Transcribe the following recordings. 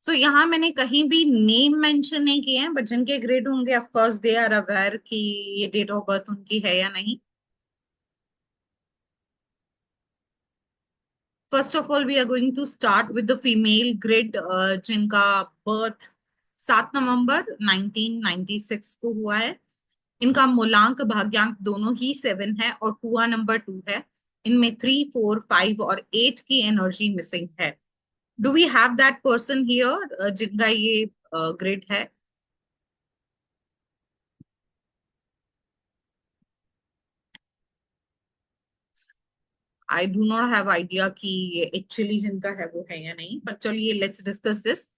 सो यहाँ मैंने कहीं भी नेम मेंशन नहीं किए हैं, बट जिनके ग्रेड होंगे of course they are aware कि ये डेट ऑफ बर्थ उनकी है या नहीं। First of all we are going to start with the female grid, जिनका बर्थ 7 नवंबर 1996 को हुआ है। इनका मूलांक भाग्यांक दोनों ही 7 है और कुआ नंबर 2 है। इनमें 3, 4, 5 और 8 की एनर्जी मिसिंग है। Do we have that person here जिनका ये ग्रिड है? I do not have idea कि ये एक्चुअली जिनका है वो है या नहीं, पर चलिए लेट्स डिस्कस दिस।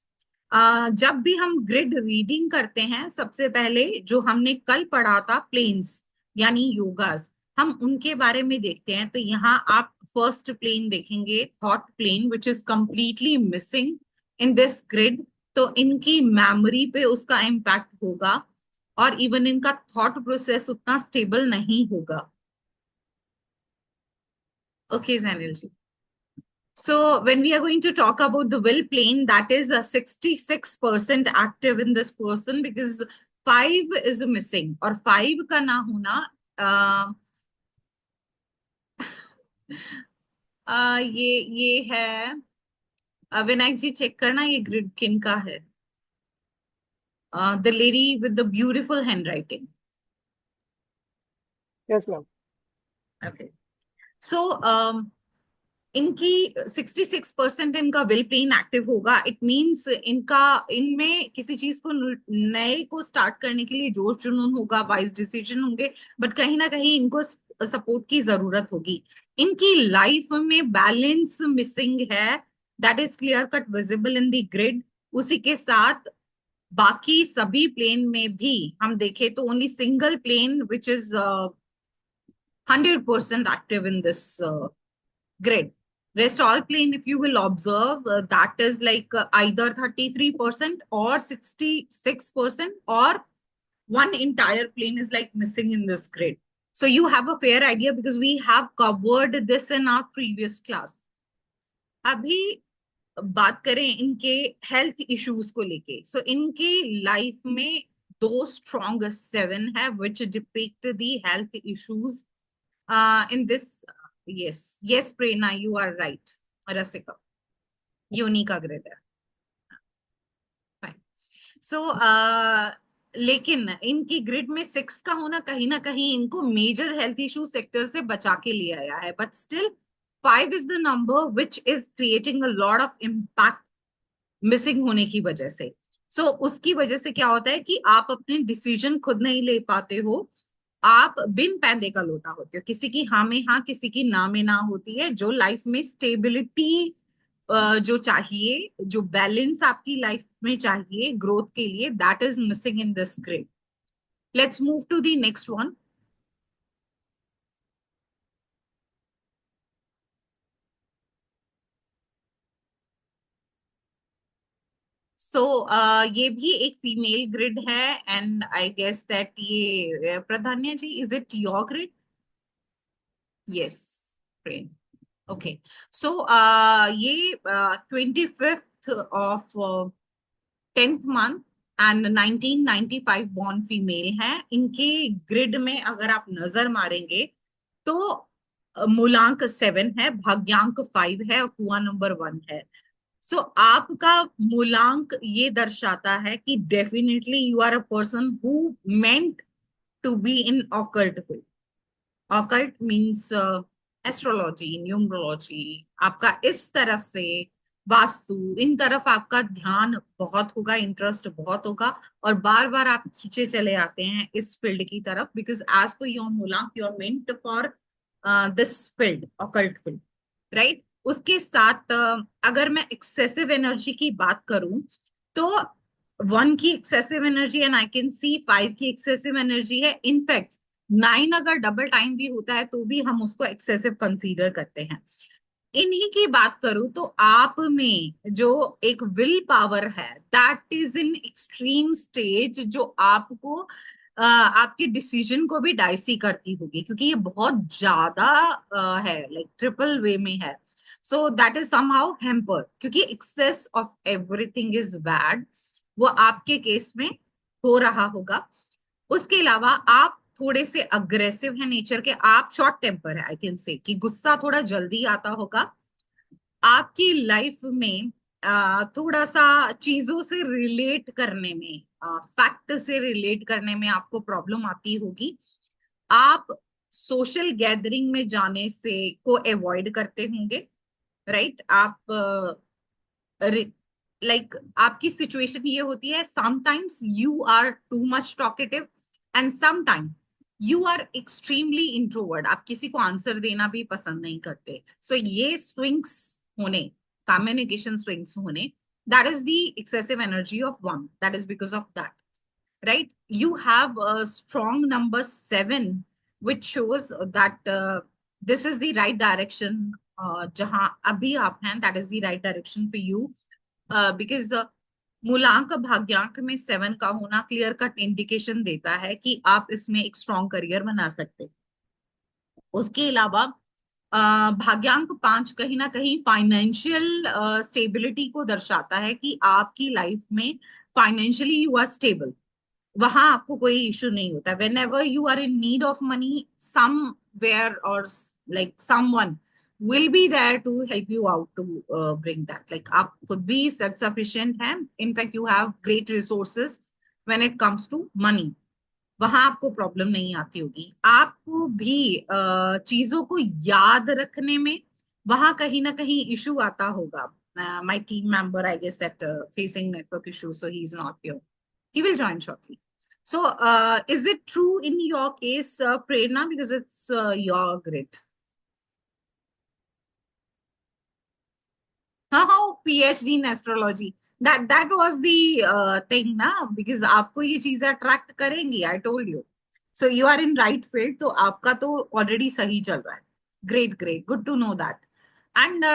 जब भी हम ग्रिड रीडिंग करते हैं, सबसे पहले जो हमने कल पढ़ा था प्लेन्स यानी योगास, हम उनके बारे में देखते हैं। तो यहाँ आप फर्स्ट प्लेन देखेंगे, thought plane, which is completely missing in this grid. तो इनकी मेमोरी पे उसका इम्पैक्ट होगा और इवन इनका थॉट प्रोसेस उतना स्टेबल नहीं होगा। Okay Jainil ji. So when we are going to talk about the will plane, that is a 66% active in this person because 5 is missing, और 5 का ना होना आ, ये है। विनायक जी चेक करना ये ग्रिड किन का है। The lady with the beautiful hand writing. Yes ma'am. Okay. So इनकी 66% इनका विल प्लेन एक्टिव होगा। इट मींस इनका इनमें किसी चीज को नए को स्टार्ट करने के लिए जोश जुनून होगा, वाइज डिसीजन होंगे, बट कहीं ना कहीं इनको सपोर्ट की जरूरत होगी। इनकी लाइफ में बैलेंस मिसिंग है, that is clear cut visible in the grid. उसी के साथ बाकी सभी प्लेन में भी हम देखें तो only single plane which is 100% active in this grid. Rest all plane, if you will observe, that is like either 33% or 66%, or one entire plane is like missing in this grid. So you have a fair idea because we have covered this in our previous class. अभी बात करें इनके health issues को लेके, सो इनके life में दो strong 7 है which depict the health issues in this. Yes, yes, Prerna, you are right. Rasika, योनि का ग्रिड है। फाइन। सो लेकिन इनकी ग्रिड में 6 का होना कहीं ना कहीं इनको मेजर हेल्थ इशू सेक्टर से बचा के ले आया है, but still 5 is the number which is creating a lot of impact missing होने की वजह से। सो उसकी वजह से क्या होता है कि आप अपने डिसीजन खुद नहीं ले पाते हो। आप बिन पैदे का लोटा होते हो, किसी की हाँ में हाँ, किसी की ना में ना होती है। जो लाइफ में स्टेबिलिटी जो चाहिए, जो बैलेंस आपकी लाइफ में चाहिए ग्रोथ के लिए, that is missing in this grid. Let's move to the next one. So ये भी एक फीमेल ग्रिड है, एंड आई गेस दैट ये Pradhanya ji, is it your grid? Yes, okay. So ये 25th of 10th month and 1995 born female है। इनके grid में अगर आप नजर मारेंगे तो मूलांक 7 है, भाग्यांक 5 है और कुआ नंबर 1 है। सो आपका मूलांक ये दर्शाता है कि definitely you are a person who meant to be in occult field. Occult means astrology, numerology, आपका इस तरफ से वास्तु, इन तरफ आपका ध्यान बहुत होगा, इंटरेस्ट बहुत होगा, और बार बार आप खींचे चले आते हैं इस फील्ड की तरफ बिकॉज एज पर योर मूलांक you are meant for this field, occult field, right. उसके साथ अगर मैं एक्सेसिव एनर्जी की बात करूं तो 1 की excessive energy and I can सी 5 की एक्सेसिव एनर्जी है। इनफैक्ट 9 अगर डबल टाइम भी होता है तो भी हम उसको एक्सेसिव कंसीडर करते हैं। इन्हीं की बात करूं तो आप में जो एक विल पावर है, that is in extreme stage, जो आपको आपके डिसीजन को भी डाइसी करती होगी क्योंकि ये बहुत ज्यादा है, लाइक ट्रिपल वे में है। So that is somehow hamper, क्योंकि excess of everything is bad, वो आपके केस में हो रहा होगा। उसके अलावा आप थोड़े से अग्रेसिव है नेचर के, आप शॉर्ट टेम्पर है, आई कैन से कि गुस्सा थोड़ा जल्दी आता होगा। आपकी लाइफ में थोड़ा सा चीजों से रिलेट करने में, फैक्ट से रिलेट करने में आपको प्रॉब्लम आती होगी। आप सोशल गैदरिंग में जाने से को अवॉइड करते होंगे, राइट? आप लाइक आपकी सिचुएशन ये होती है, sometimes you are too much talkative and sometime you are extremely introvert, आप किसी को आंसर देना भी पसंद नहीं करते। सो ये स्विंग्स होने, कम्युनिकेशन स्विंग्स होने, that is the excessive energy of one, that is because of that, right? You have a strong number 7, which shows that this is the right direction. जहां अभी आप हैं, that is the right direction for you, because मूलांक भाग्यांक में 7 का होना clear cut indication देता है कि आप इसमें एक स्ट्रॉन्ग करियर बना सकते हैं। उसके अलावा भाग्यांक 5 कहीं ना कहीं फाइनेंशियल स्टेबिलिटी को दर्शाता है कि आपकी लाइफ में फाइनेंशियली यू आर स्टेबल, वहां आपको कोई इश्यू नहीं होता। When ever you are in need of money, somewhere और like someone will be there to help you out to bring that, like आप खुद भी सेल्फ सफिशिएंट हैं, in fact you have great resources when it comes to money, वहां आपको problem नहीं आती होगी। आपको भी चीजों को याद रखने में वहां कहीं ना कहीं इशू आता होगा। My team member, I guess that facing network issue, so he is not here, he will join shortly. So, is it true in your case, Prerna, because it's your grid? हाँ, PhD in astrology. That was the thing ना, because आपको ये चीजें attract करेंगी, I told you. So you are in right field, तो आपका तो already सही चल रहा है। Great, great, good to know that. And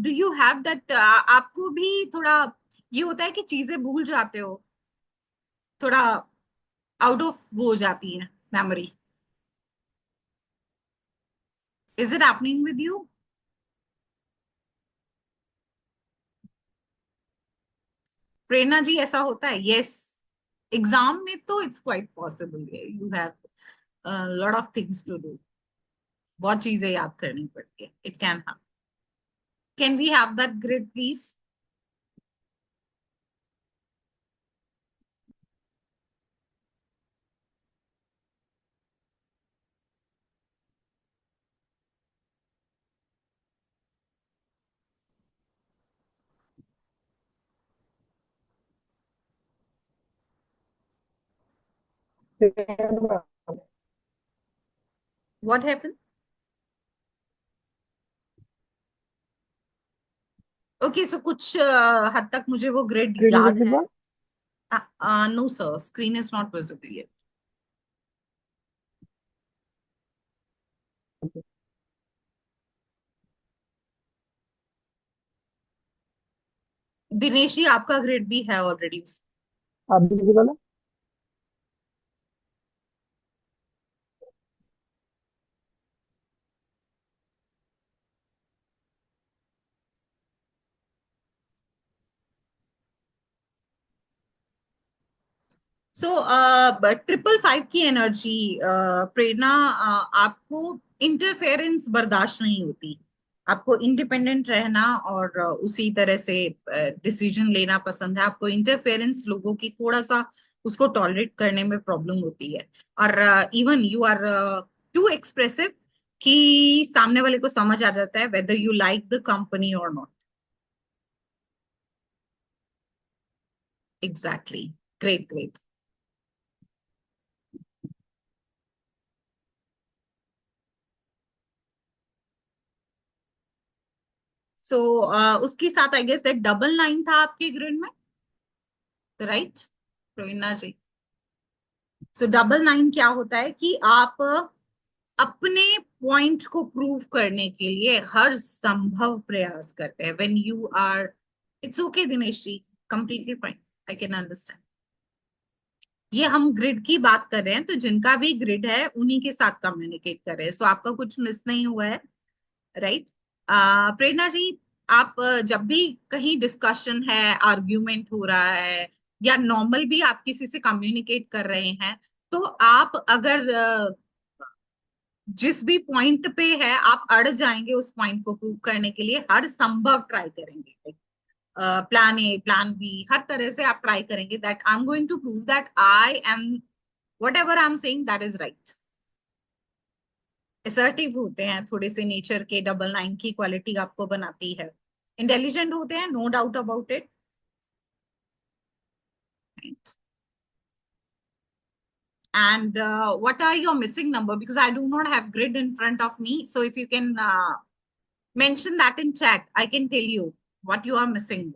do you have that? आपको भी थोड़ा ये होता है कि चीजें भूल जाते हो, थोड़ा आउट ऑफ वो हो जाती है memory. Is it happening with you? Prerna ji, ऐसा होता है? यस, एग्जाम में तो इट्स क्वाइट पॉसिबल है, you have lot of things to do, बहुत चीजें याद करनी पड़ती है, it can have. Can we have that grid please? What happen? Okay, so कुछ हद तक मुझे वो ग्रिड Screen is याद है। visible. No sir, screen is not visible yet. Okay. Dinesh ji, आपका ग्रिड भी है ऑलरेडी। अब visible है. सो 555 की एनर्जी, प्रेरणा, आपको इंटरफेरेंस बर्दाश्त नहीं होती, आपको इंडिपेंडेंट रहना और उसी तरह से डिसीजन लेना पसंद है। आपको इंटरफेरेंस लोगों की थोड़ा सा उसको टॉलरेट करने में प्रॉब्लम होती है, और even you are too expressive कि सामने वाले को समझ आ जाता है whether you like the company और नॉट। Exactly, great great. सो उसके साथ I guess that double line था आपके ग्रिड में, right Prerna ji? So double line क्या होता है कि आप अपने पॉइंट को प्रूव करने के लिए हर संभव प्रयास करते हैं। When you are, it's okay Dinesh ji, completely fine, I can understand. ये हम ग्रिड की बात कर रहे हैं, तो जिनका भी ग्रिड है उन्हीं के साथ कम्युनिकेट कर रहे हैं, सो आपका कुछ मिस नहीं हुआ है, राइट? प्रेरणा जी, आप जब भी कहीं डिस्कशन है, आर्ग्यूमेंट हो रहा है, या नॉर्मल भी आप किसी से कम्युनिकेट कर रहे हैं, तो आप अगर जिस भी पॉइंट पे है आप अड़ जाएंगे, उस पॉइंट को प्रूव करने के लिए हर संभव ट्राई करेंगे। प्लान ए, प्लान बी, हर तरह से आप ट्राई करेंगे that I am going to prove that I am whatever I am saying that is right. Assertive होते हैं थोड़े से नेचर के, डबल नाइन की क्वालिटी आपको बनाती है। इंटेलिजेंट होते हैं, no doubt about it. And what are your missing number? Because I do not have grid in front of me. So if you can mention that in chat, I can tell you what you are missing.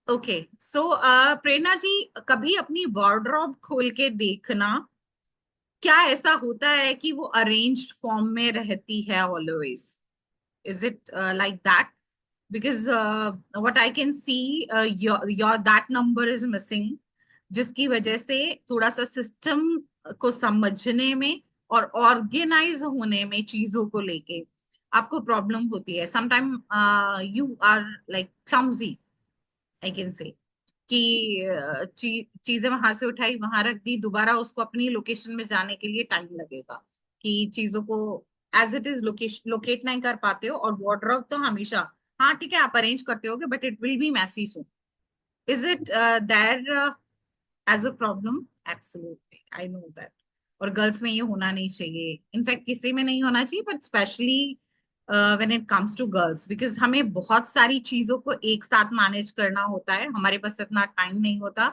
Okay, so Prerna ji, कभी अपनी wardrobe खोल के देखना, क्या ऐसा होता है कि वो अरेंज्ड फॉर्म में रहती है always? Is it like that? Because what I can see, your that number is missing, जिसकी वजह से थोड़ा सा सिस्टम को समझने में और ऑर्गेनाइज होने में चीजों को लेके आपको प्रॉब्लम होती है। Sometime you are like clumsy, I can say, कि चीजें वहां से उठाई, वहां रख दी, दोबारा उसको अपनी लोकेशन में जाने के लिए टाइम लगेगा, कि चीजों को as it is location locate नहीं कर पाते हो। और वार्डरोब तो हमेशा, हाँ ठीक है, आप अरेंज करते होगे, but it will be messy soon. Is it there as a problem? Absolutely, I know that. और गर्ल्स में ये होना नहीं चाहिए, इनफैक्ट किसी में नहीं होना चाहिए, but specially when it comes to girls, because हमें बहुत सारी चीजों को एक साथ मैनेज करना होता है, हमारे पास इतना टाइम नहीं होता।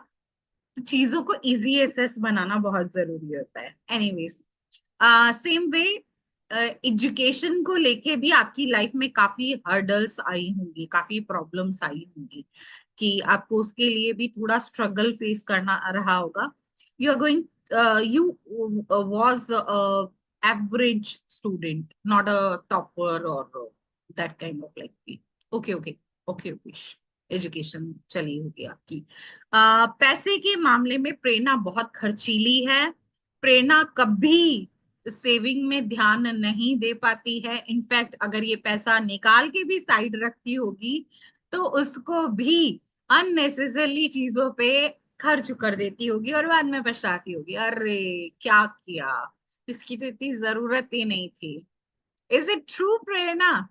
तो चीजों को इजी एसेस बनाना बहुत जरूरी होता है। एनीवेज, सेम वे एजुकेशन को लेके भी आपकी लाइफ में काफी हर्डल्स आई होंगी, काफी प्रॉब्लम्स आई होंगी, कि आपको उसके लिए भी थोड़ा स्ट्रगल फेस करना रहा होगा। You are going, you was average student, not a topper और that kind of like. Okay okay, okay Rupesh, education चली होगी आपकी। पैसे के मामले में प्रेरणा बहुत खर्चीली है। प्रेरणा कभी सेविंग में ध्यान नहीं दे पाती है। इनफैक्ट अगर ये पैसा निकाल के भी साइड रखती होगी, तो उसको भी अननेसेसरली चीजों पे खर्च कर देती होगी, और बाद में पछताती होगी, अरे क्या किया, इसकी तो इतनी जरूरत ही नहीं थी। Is it true Prerna?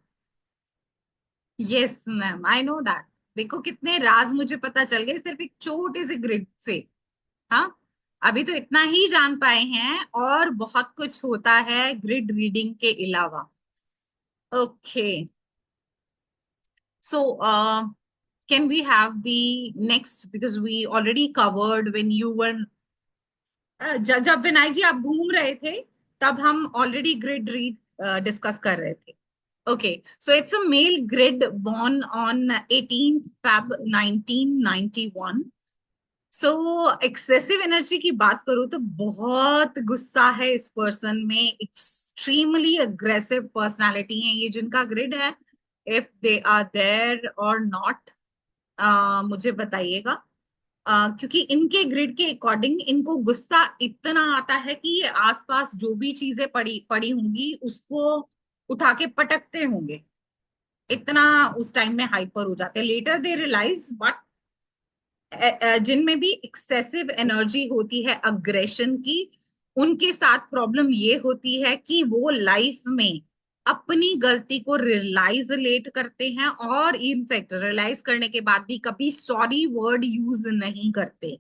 Yes ma'am, I know that. देखो कितने राज मुझे पता चल गए सिर्फ एक छोटे से ग्रिड से। हाँ, अभी तो इतना ही जान पाए हैं, और बहुत कुछ होता है ग्रिड रीडिंग के अलावा। Okay, so can we have the next, because we already covered when you were जब विनायक जी आप घूम रहे थे, तब हम ऑलरेडी ग्रिड रीड डिस्कस कर रहे थे। Okay, so it's a male grid born on 18th Feb 1991। So excessive energy की बात करूं तो बहुत गुस्सा है इस पर्सन में, एक्सट्रीमली अग्रेसिव पर्सनालिटी है ये जिनका ग्रिड है। इफ दे आर देयर और नॉट, मुझे बताइएगा। क्योंकि इनके ग्रिड के अकॉर्डिंग इनको गुस्सा इतना आता है कि ये आसपास जो भी चीजें पड़ी पड़ी होंगी उसको उठा के पटकते होंगे, इतना उस टाइम में हाइपर हो जाते हैं। लेटर दे रियलाइज, बट जिनमें भी एक्सेसिव एनर्जी होती है अग्रेशन की, उनके साथ प्रॉब्लम ये होती है कि वो लाइफ में अपनी गलती को रियलाइज लेट करते हैं, और इनफैक्ट रियलाइज करने के बाद भी कभी सॉरी वर्ड यूज नहीं करते।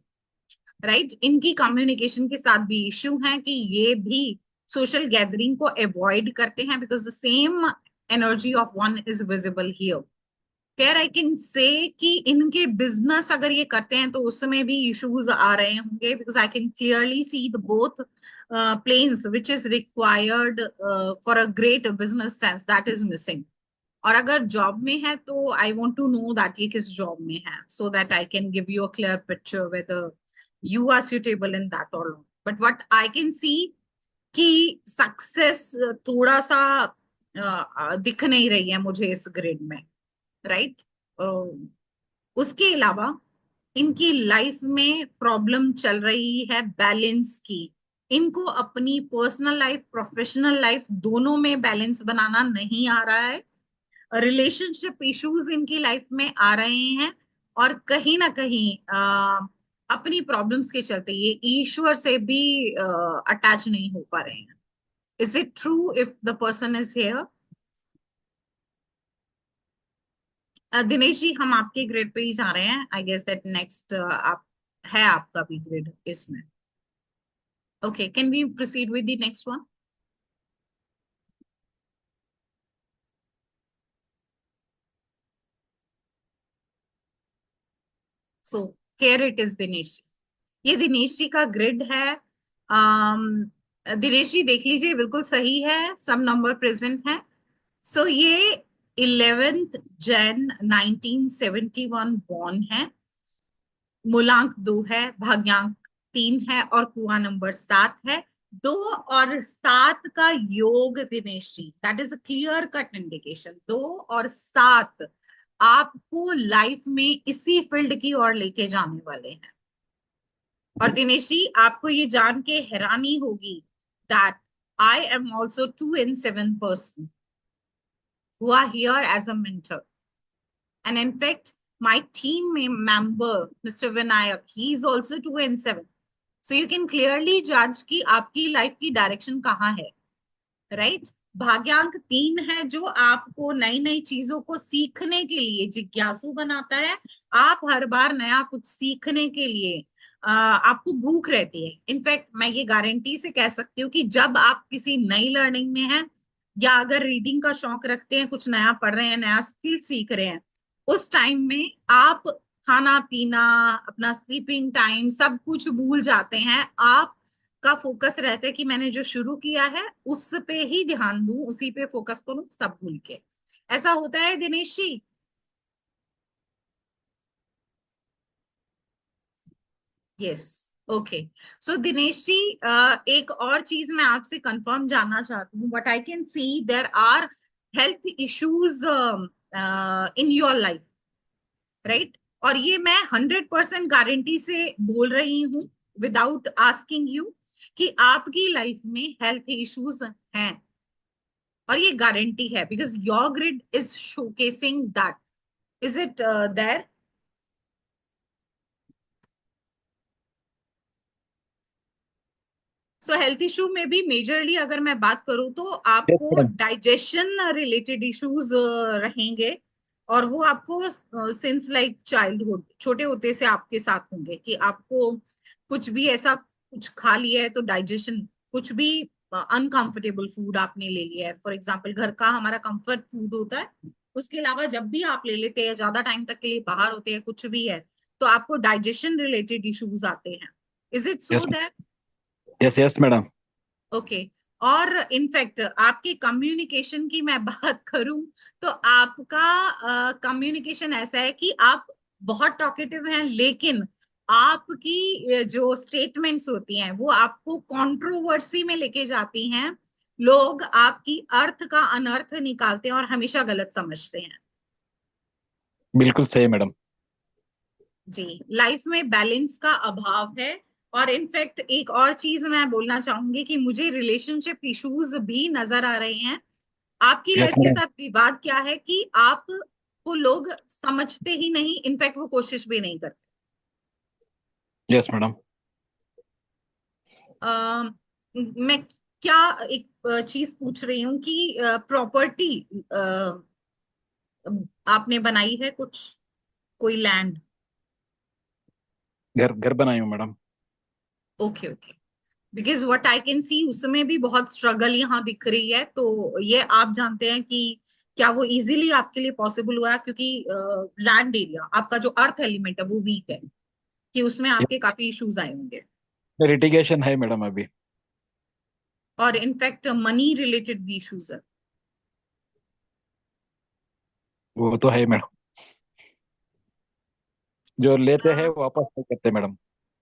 राइट, इनकी कम्युनिकेशन के साथ भी इश्यू है, कि ये भी सोशल गैदरिंग को अवॉइड करते हैं, because the same energy of one is visible here. खैर, आई कैन से कि इनके बिजनेस अगर ये करते हैं तो उसमें भी इश्यूज आ रहे होंगे, because I can clearly see the both planes which is required for a great business sense that is missing. और अगर जॉब में है तो I want to know that ये किस जॉब में है, so that I can give you a clear picture whether you are suitable in that और नॉट। But what I can see कि सक्सेस थोड़ा सा दिख नहीं रही है मुझे इस ग्रिड में, राइट। उसके अलावा इनकी लाइफ में प्रॉब्लम चल रही है बैलेंस की। इनको अपनी पर्सनल लाइफ प्रोफेशनल लाइफ दोनों में बैलेंस बनाना नहीं आ रहा है। रिलेशनशिप इश्यूज इनकी लाइफ में आ रहे हैं, और कहीं ना कहीं अपनी प्रॉब्लम्स के चलते ये ईश्वर से भी अटैच नहीं हो पा रहे हैं। Is it true if the person is here? Dinesh ji, हम आपके ग्रेड पे ही जा रहे हैं। आई गेस दैट नेक्स्ट आप है आपका भी ग्रेड इसमें। Okay, can we proceed with the next one? So here it is Dinesh ji. ये दिनेश जी का ग्रिड है। दिनेश जी देख लीजिए, बिल्कुल सही है, सब नंबर प्रेजेंट है। सो ये 11th जैन 1971 बॉर्न है। मूलांक 2 है, भाग्यांक 3 है, और कुआ नंबर 7 है। 2 और 7 का योग Dinesh ji, that is a clear cut indication. 2 और 7 आपको लाइफ में इसी फील्ड की ओर लेके जाने वाले हैं। और दिनेश जी, आपको ये जान के हैरानी होगी that I am also 2 and 7 person who are here as a mentor. And in fact, my member, Mr. Vinayak, he is also 2 and 7. So you can clearly judge कि आपकी लाइफ की डायरेक्शन कहाँ है, राइट। भाग्यांक 3 है, जो आपको नई नई चीजों को सीखने के लिए जिज्ञासु बनाता है। आप हर बार नया कुछ सीखने के लिए आपको भूख रहती है। इनफैक्ट मैं ये गारंटी से कह सकती हूँ कि जब आप किसी नई लर्निंग में हैं, या अगर रीडिंग का शौक रखते हैं, कुछ नया पढ़ रहे हैं, नया स्किल सीख रहे हैं, उस टाइम में आप खाना पीना, अपना स्लीपिंग टाइम, सब कुछ भूल जाते हैं। आप का फोकस रहता है कि मैंने जो शुरू किया है उस पे ही ध्यान दूं, उसी पे फोकस करूं, सब भूल के। ऐसा होता है Dinesh ji? Yes. Okay. So Dinesh ji, एक और चीज मैं आपसे कंफर्म जानना चाहती हूँ। But I can see there are health issues in your life, right. और ये मैं 100% गारंटी से बोल रही हूँ, विदाउट आस्किंग यू, कि आपकी लाइफ में हेल्थ इश्यूज हैं। और ये गारंटी है because your grid is showcasing that. Is it there? So health issue में भी मेजरली अगर मैं बात करूं तो यस आपको मैडम। डाइजेशन रिलेटेड इश्यूज रहेंगे। और वो आपको सिंस लाइक चाइल्डहुड, छोटे होते से आपके साथ होंगे कि आपको कुछ भी ऐसा कुछ खा लिया है तो डाइजेशन, कुछ भी अनकंफर्टेबल फूड आपने ले लिया है, फॉर एग्जाम्पल घर का हमारा कंफर्ट फूड होता है, उसके अलावा जब भी आप ले लेते हैं, ज्यादा टाइम तक के लिए बाहर होते हैं, कुछ भी है, तो आपको डाइजेशन रिलेटेड इश्यूज आते हैं। Is it yes. So that? Yes yes madam. Okay. और इनफैक्ट आपके कम्युनिकेशन की मैं बात करूं तो आपका कम्युनिकेशन ऐसा है कि आप बहुत टॉकेटिव हैं, लेकिन आपकी जो स्टेटमेंट्स होती हैं वो आपको कंट्रोवर्सी में लेके जाती हैं। लोग आपकी अर्थ का अनर्थ निकालते हैं और हमेशा गलत समझते हैं। बिल्कुल सही मैडम। जी, लाइफ में बैलेंस का अभाव है। और इनफैक्ट एक और चीज मैं बोलना चाहूंगी कि मुझे रिलेशनशिप इश्यूज भी नजर आ रहे हैं। आपकी यस लाइफ के मैडम। साथ विवाद क्या है कि आप को लोग समझते ही नहीं, इनफैक्ट वो कोशिश भी नहीं करते। Yes madam. मैं क्या एक चीज पूछ रही हूँ कि प्रॉपर्टी आपने बनाई है कुछ, कोई लैंड? घर घर बनाई हूँ madam. Okay okay. Because what I can सी उसमें भी बहुत स्ट्रगल यहाँ दिख रही है, तो ये आप जानते हैं कि क्या वो इजीली आपके लिए पॉसिबल हुआ, क्योंकि लैंड एरिया आपका जो अर्थ एलिमेंट है वो वीक है, कि उसमें आपके काफी इश्यूज आए होंगे। लिटिगेशन है मैडम अभी। और इनफैक्ट मनी रिलेटेड भी इश्यूज है। वो तो है मैडम। जो लेते हैं वो वापस नहीं करते मैडम।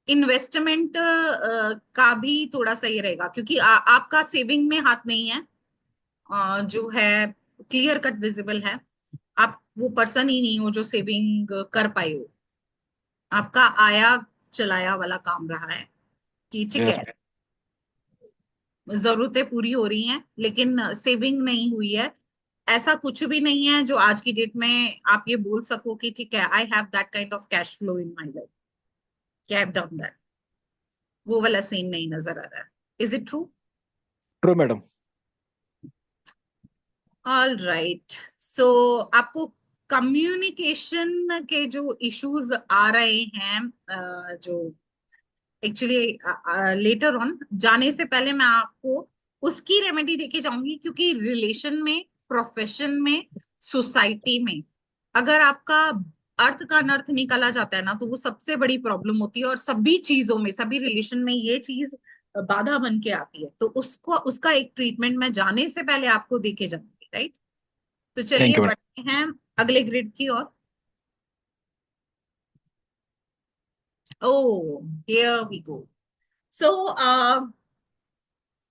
इन्वेस्टमेंट का भी थोड़ा सा ये रहेगा, क्योंकि आपका सेविंग में हाथ नहीं है, जो है क्लियर कट विजिबल है। आप वो पर्सन ही नहीं हो जो सेविंग कर पाए हो। आपका आया चलाया वाला काम रहा है कि ठीक यस। है, जरूरतें पूरी हो रही हैं लेकिन सेविंग नहीं हुई है। ऐसा कुछ भी नहीं है जो आज की डेट में आप ये बोल सको कि ठीक है, I have that kind of cash flow in my life, I have done that. वो वाला सीन नहीं नजर आ रहा है। Is it true? True madam. All right. So आपको कम्युनिकेशन के जो इश्यूज आ रहे हैं, जो एक्चुअली लेटर ऑन जाने से पहले मैं आपको उसकी रेमेडी देके जाऊंगी, क्योंकि रिलेशन में, प्रोफेशन में, सोसाइटी में अगर आपका अर्थ का अनर्थ निकाला जाता है ना, तो वो सबसे बड़ी प्रॉब्लम होती है। और सभी चीजों में, सभी रिलेशन में ये चीज बाधा बन के आती है। तो उसको, उसका एक ट्रीटमेंट मैं जाने से पहले आपको देके जाऊंगी, राइट? तो थैंक चलिए यू मैडम। बढ़ते हैं अगले ग्रिड की ओर। Oh, here we go. So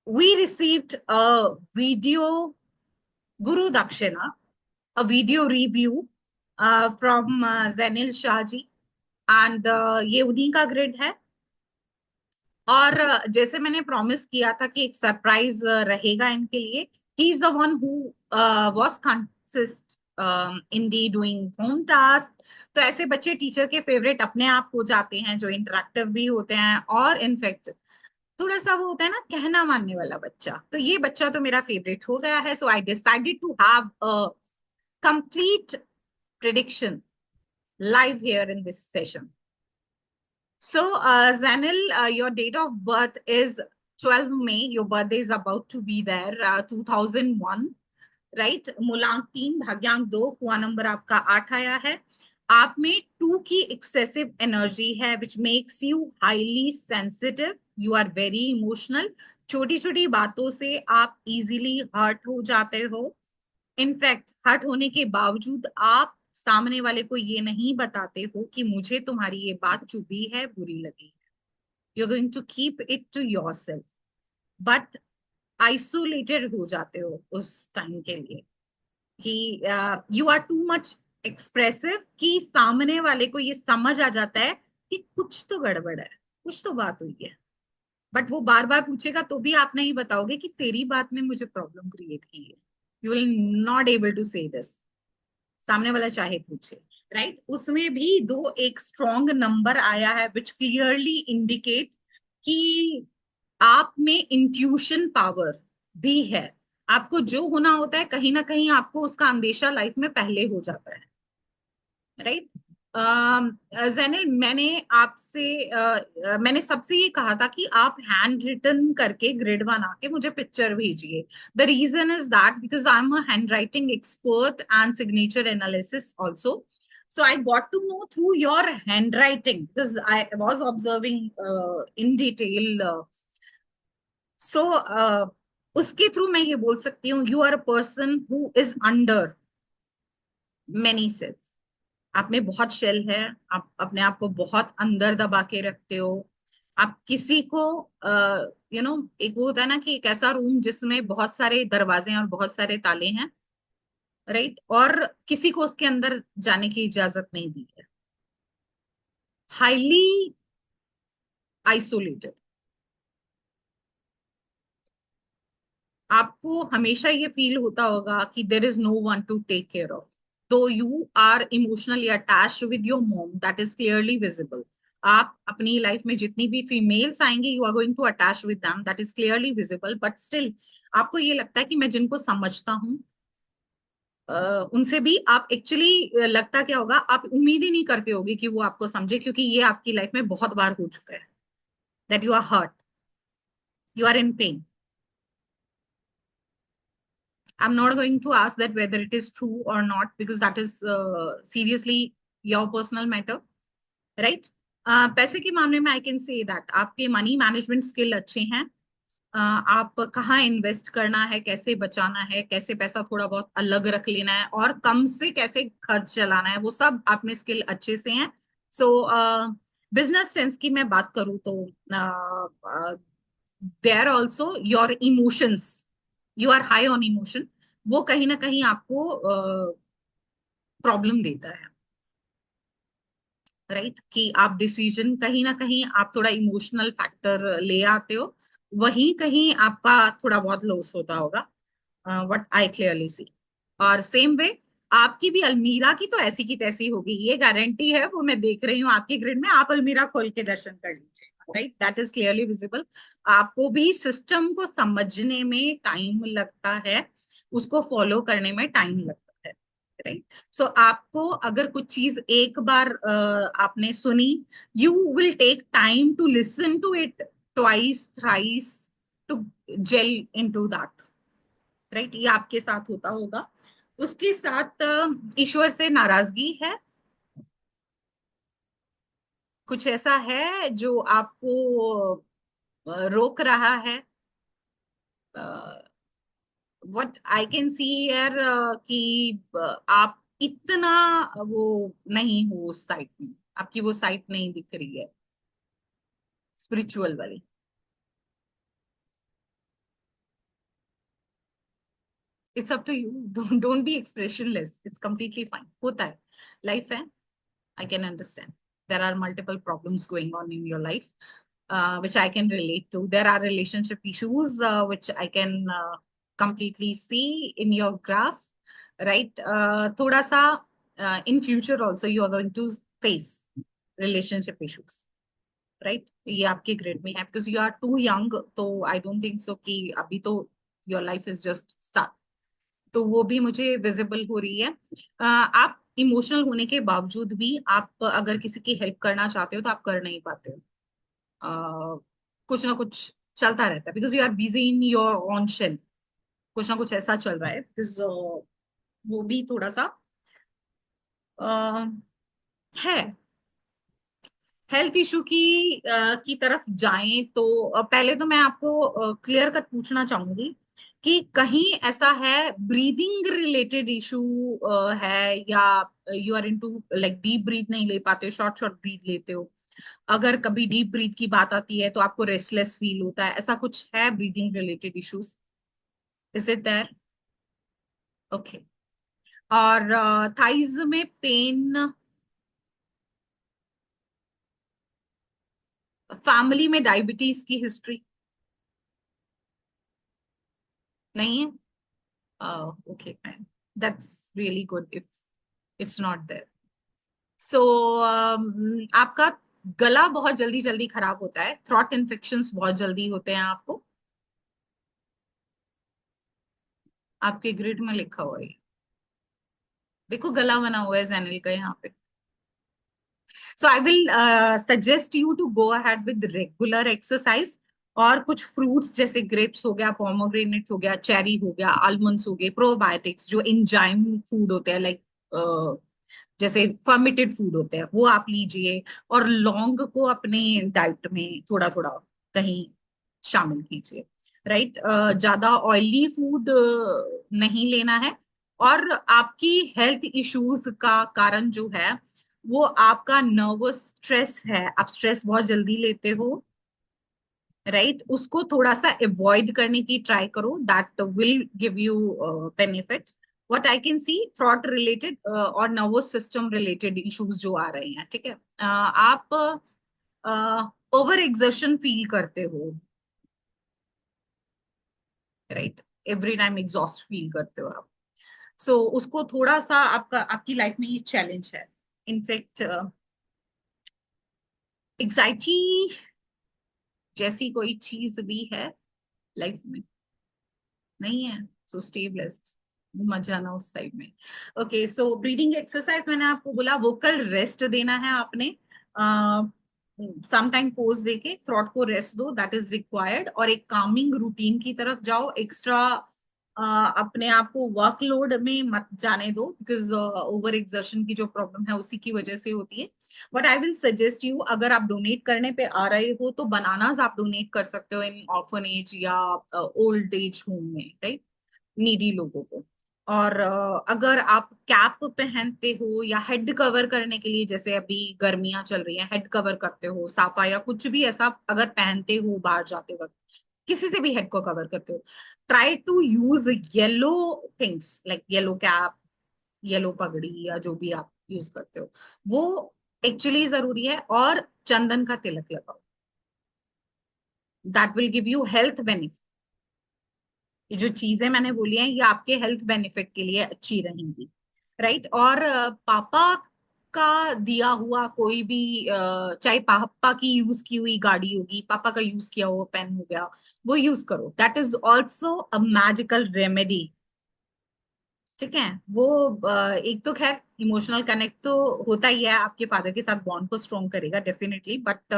we received a video Guru Dakshina, a video review from Zainil Shah ji, and ये उन्हीं का ग्रिड है। और जैसे मैंने प्रॉमिस किया था कि एक सरप्राइज रहेगा इनके लिए। He is the one who was consist in the doing home task. तो ऐसे बच्चे टीचर के फेवरेट अपने आप हो जाते हैं, जो इंटरेक्टिव भी होते हैं और इनफेक्ट थोड़ा सा वो होता है ना, कहना मानने वाला बच्चा। तो ये बच्चा तो मेरा फेवरेट हो गया है। So I decided to have a complete prediction live here in this session. So, Zanil, your date of birth is 12 May. Your birthday is about to be there, 2001, right? मूलांक 3, भाग्यांक 2, कुआ नंबर आपका 8 आया है। आप में 2 की एक्सेसिव एनर्जी है, which makes you highly sensitive. You are very emotional. छोटी छोटी बातों से आप इजीली हर्ट हो जाते हो। इनफैक्ट हर्ट होने के बावजूद आप सामने वाले को ये नहीं बताते हो कि मुझे तुम्हारी ये बात चुभी है, बुरी लगी। You are going to keep it to yourself, but isolated हो जाते हो उस टाइम के लिए कि you are too much expressive, कि सामने वाले को ये समझ आ जाता है कि कुछ तो गड़बड़ है, कुछ तो बात हुई है। बट वो बार बार पूछेगा तो भी आप नहीं बताओगे कि तेरी बात ने मुझे प्रॉब्लम क्रिएट की है। You will not able to say this, सामने वाला चाहे पूछे, राइट? उसमें भी दो एक स्ट्रॉन्ग नंबर आया है विच क्लियरली इंडिकेट कि आप में इंट्यूशन पावर भी है। आपको जो होना होता है कहीं ना कहीं आपको उसका अंदेशा लाइफ में पहले हो जाता है, राइट? जैनिल, मैंने आपसे मैंने सबसे ये कहा था कि आप हैंड रिटन करके ग्रिड बना के मुझे पिक्चर भेजिए। The reason is that because I am a handwriting expert and signature analysis also. So I got to know through your handwriting because I was observing in detail. So उसके through मैं ये बोल सकती हूँ, you are a person who is under many shells. आप में बहुत shell है। आप अपने आप को बहुत अंदर दबा के रखते हो। आप किसी को एक वो होता है ना कि एक ऐसा रूम जिसमें बहुत सारे दरवाजे हैं और बहुत सारे ताले हैं, राइट? और किसी को उसके अंदर जाने की इजाजत नहीं दी है। Highly isolated. आपको हमेशा ये फील होता होगा कि there is no one to take care of. तो you are emotionally attached with your mom, that is clearly visible. आप अपनी लाइफ में जितनी भी फीमेल्स आएंगी, you are going to attach with them, that is clearly visible. But still आपको ये लगता है कि मैं जिनको समझता हूँ उनसे भी आप एक्चुअली, लगता क्या होगा, आप उम्मीद ही नहीं करते होगे कि वो आपको समझे, क्योंकि ये आपकी लाइफ में बहुत बार हो चुका है। That you are hurt, you are in pain. I'm not going to ask that whether it is true or not because that is seriously your personal matter, right? पैसे के मामले में आई कैन से दैट आपके money management skill अच्छे हैं। आप कहाँ invest करना है, कैसे बचाना है, कैसे पैसा थोड़ा बहुत अलग रख लेना है और कम से कैसे खर्च चलाना है, वो सब आप में स्किल अच्छे से हैं। सो बिजनेस सेंस की मैं बात करूँ तो there also your emotions, you are high on emotion, वो कहीं ना कहीं आपको प्रॉब्लम देता है, राइट? कि आप डिसीजन कहीं ना कहीं आप थोड़ा इमोशनल फैक्टर ले आते हो, वहीं कहीं आपका थोड़ा बहुत लॉस होता होगा, व्हाट आई क्लियरली सी। और सेम वे आपकी भी अलमीरा की तो ऐसी की तैसी होगी, ये गारंटी है, वो मैं देख रही हूँ आपके ग्रिड में। आप अलमीरा खोल के दर्शन कर लीजिए, right, that is clearly visible. आपको भी सिस्टम को समझने में टाइम लगता है, उसको फॉलो करने में टाइम लगता है, राइट? सो आपको अगर कुछ चीज एक बार आपने सुनी, you will take time to listen to it twice thrice to gel into that, right? ये आपके साथ होता होगा। उसके साथ ईश्वर से नाराजगी है, कुछ ऐसा है जो आपको रोक रहा है। What I can see here कि आप इतना वो नहीं हो उस साइट में, आपकी वो साइट नहीं दिख रही है स्पिरिचुअल वाली। It's up to you, don't be expressionless, it's completely fine, होता है, लाइफ है। I can understand. There are multiple problems going on in your life, which I can relate to. There are relationship issues, which I can completely see in your graph, right? Thoda sa, in future also you are going to face relationship issues, right? ये आपके grade में है because you are too young, तो I don't think so कि अभी तो your life is just start, तो वो भी मुझे विजिबल हो रही है। आप इमोशनल होने के बावजूद भी आप अगर किसी की हेल्प करना चाहते हो तो आप कर नहीं पाते हो। कुछ ना कुछ चलता रहता है because you are busy in your own shell, कुछ ना कुछ ऐसा चल रहा है बिकॉज वो भी थोड़ा सा अ, है। हेल्थ इशू की तरफ जाएं तो पहले तो मैं आपको क्लियर कट पूछना चाहूंगी कि कहीं ऐसा है ब्रीदिंग रिलेटेड इशू है, या you are into like deep breath नहीं ले पाते हो, शॉर्ट शॉर्ट ब्रीथ लेते हो, अगर कभी डीप ब्रीथ की बात आती है तो आपको रेस्टलेस फील होता है, ऐसा कुछ है breathing related issues? Is it there? Okay. और थाइज में पेन, फैमिली में डायबिटीज की हिस्ट्री नहीं है? Okay, fine. That's really good if it's not there. So, आपका गला बहुत जल्दी जल्दी खराब होता है, थ्रॉट इन्फेक्शंस बहुत जल्दी होते हैं आपको, आपके ग्रिड में लिखा हुआ है। देखो गला बना हुआ है जैनिल का यहाँ पे। So I will suggest you to go ahead with regular exercise, और कुछ फ्रूट्स जैसे ग्रेप्स हो गया, पोमोग्रेनेट हो गया, चेरी हो गया, आलमंड्स हो गए, प्रोबायोटिक्स जो एंजाइम फूड होते हैं, लाइक जैसे फर्मेटेड फूड होते हैं, वो आप लीजिए। और लौंग को अपने डाइट में थोड़ा थोड़ा कहीं शामिल कीजिए, राइट? ज्यादा ऑयली फूड नहीं लेना है। और आपकी हेल्थ इश्यूज का कारण जो है वो आपका नर्वस स्ट्रेस है, आप स्ट्रेस बहुत जल्दी लेते हो, राइट? उसको थोड़ा सा अवॉइड करने की ट्राई करो, that will give you benefit. What I can C throat related और नर्वस सिस्टम रिलेटेड इश्यूज जो आ रहे हैं, ठीक है? आप ओवर एग्जर्शन फील करते हो, right? Every time exhaust feel करते हो आप। सो उसको थोड़ा सा आपका आपकी लाइफ में ये चैलेंज है। इनफैक्ट एग्जाइटी जैसी कोई चीज भी है लाइफ में नहीं है, सो स्टे ब्लेस्ड, मत जाना उस साइड में। ओके, सो ब्रीदिंग एक्सरसाइज मैंने आपको बोला, वोकल रेस्ट देना है आपने, सम टाइम पोज देके थ्रॉट को रेस्ट दो, दैट इज रिक्वायर्ड। और एक कामिंग रूटीन की तरफ जाओ, एक्स्ट्रा अपने आप को वर्कलोड में मत जाने दो, बिकॉज ओवर एक्सर्शन की जो प्रॉब्लम है उसी की वजह से होती है। But I will suggest you, अगर आप डोनेट करने पे आ रहे हो तो बनानास आप डोनेट कर सकते हो इन ऑर्फनेज या ओल्ड एज होम में, राइट? नीडी लोगों को। और अगर आप कैप पहनते हो या हेड कवर करने के लिए, जैसे अभी गर्मियां चल रही हैं, हेड कवर करते हो, साफा या कुछ भी ऐसा अगर पहनते हो बाहर जाते वक्त, किसी से भी हेड को कवर करते हो, try to use yellow things like yellow cap, yellow पगड़ी या जो भी आप यूज करते हो, वो एक्चुअली जरूरी है। और चंदन का तिलक लगाओ, that will give you health benefit. ये जो चीजें मैंने बोली हैं ये आपके हेल्थ बेनिफिट के लिए अच्छी रहेंगी, राइट। और पापा का दिया हुआ कोई भी चाहे पापा की यूज की हुई गाड़ी होगी, पापा का यूज किया हुआ पेन हो गया, वो यूज करो, that is also a magical remedy. ठीक है। वो एक तो खैर इमोशनल कनेक्ट तो होता ही है, आपके फादर के साथ बॉन्ड को स्ट्रॉन्ग करेगा डेफिनेटली, बट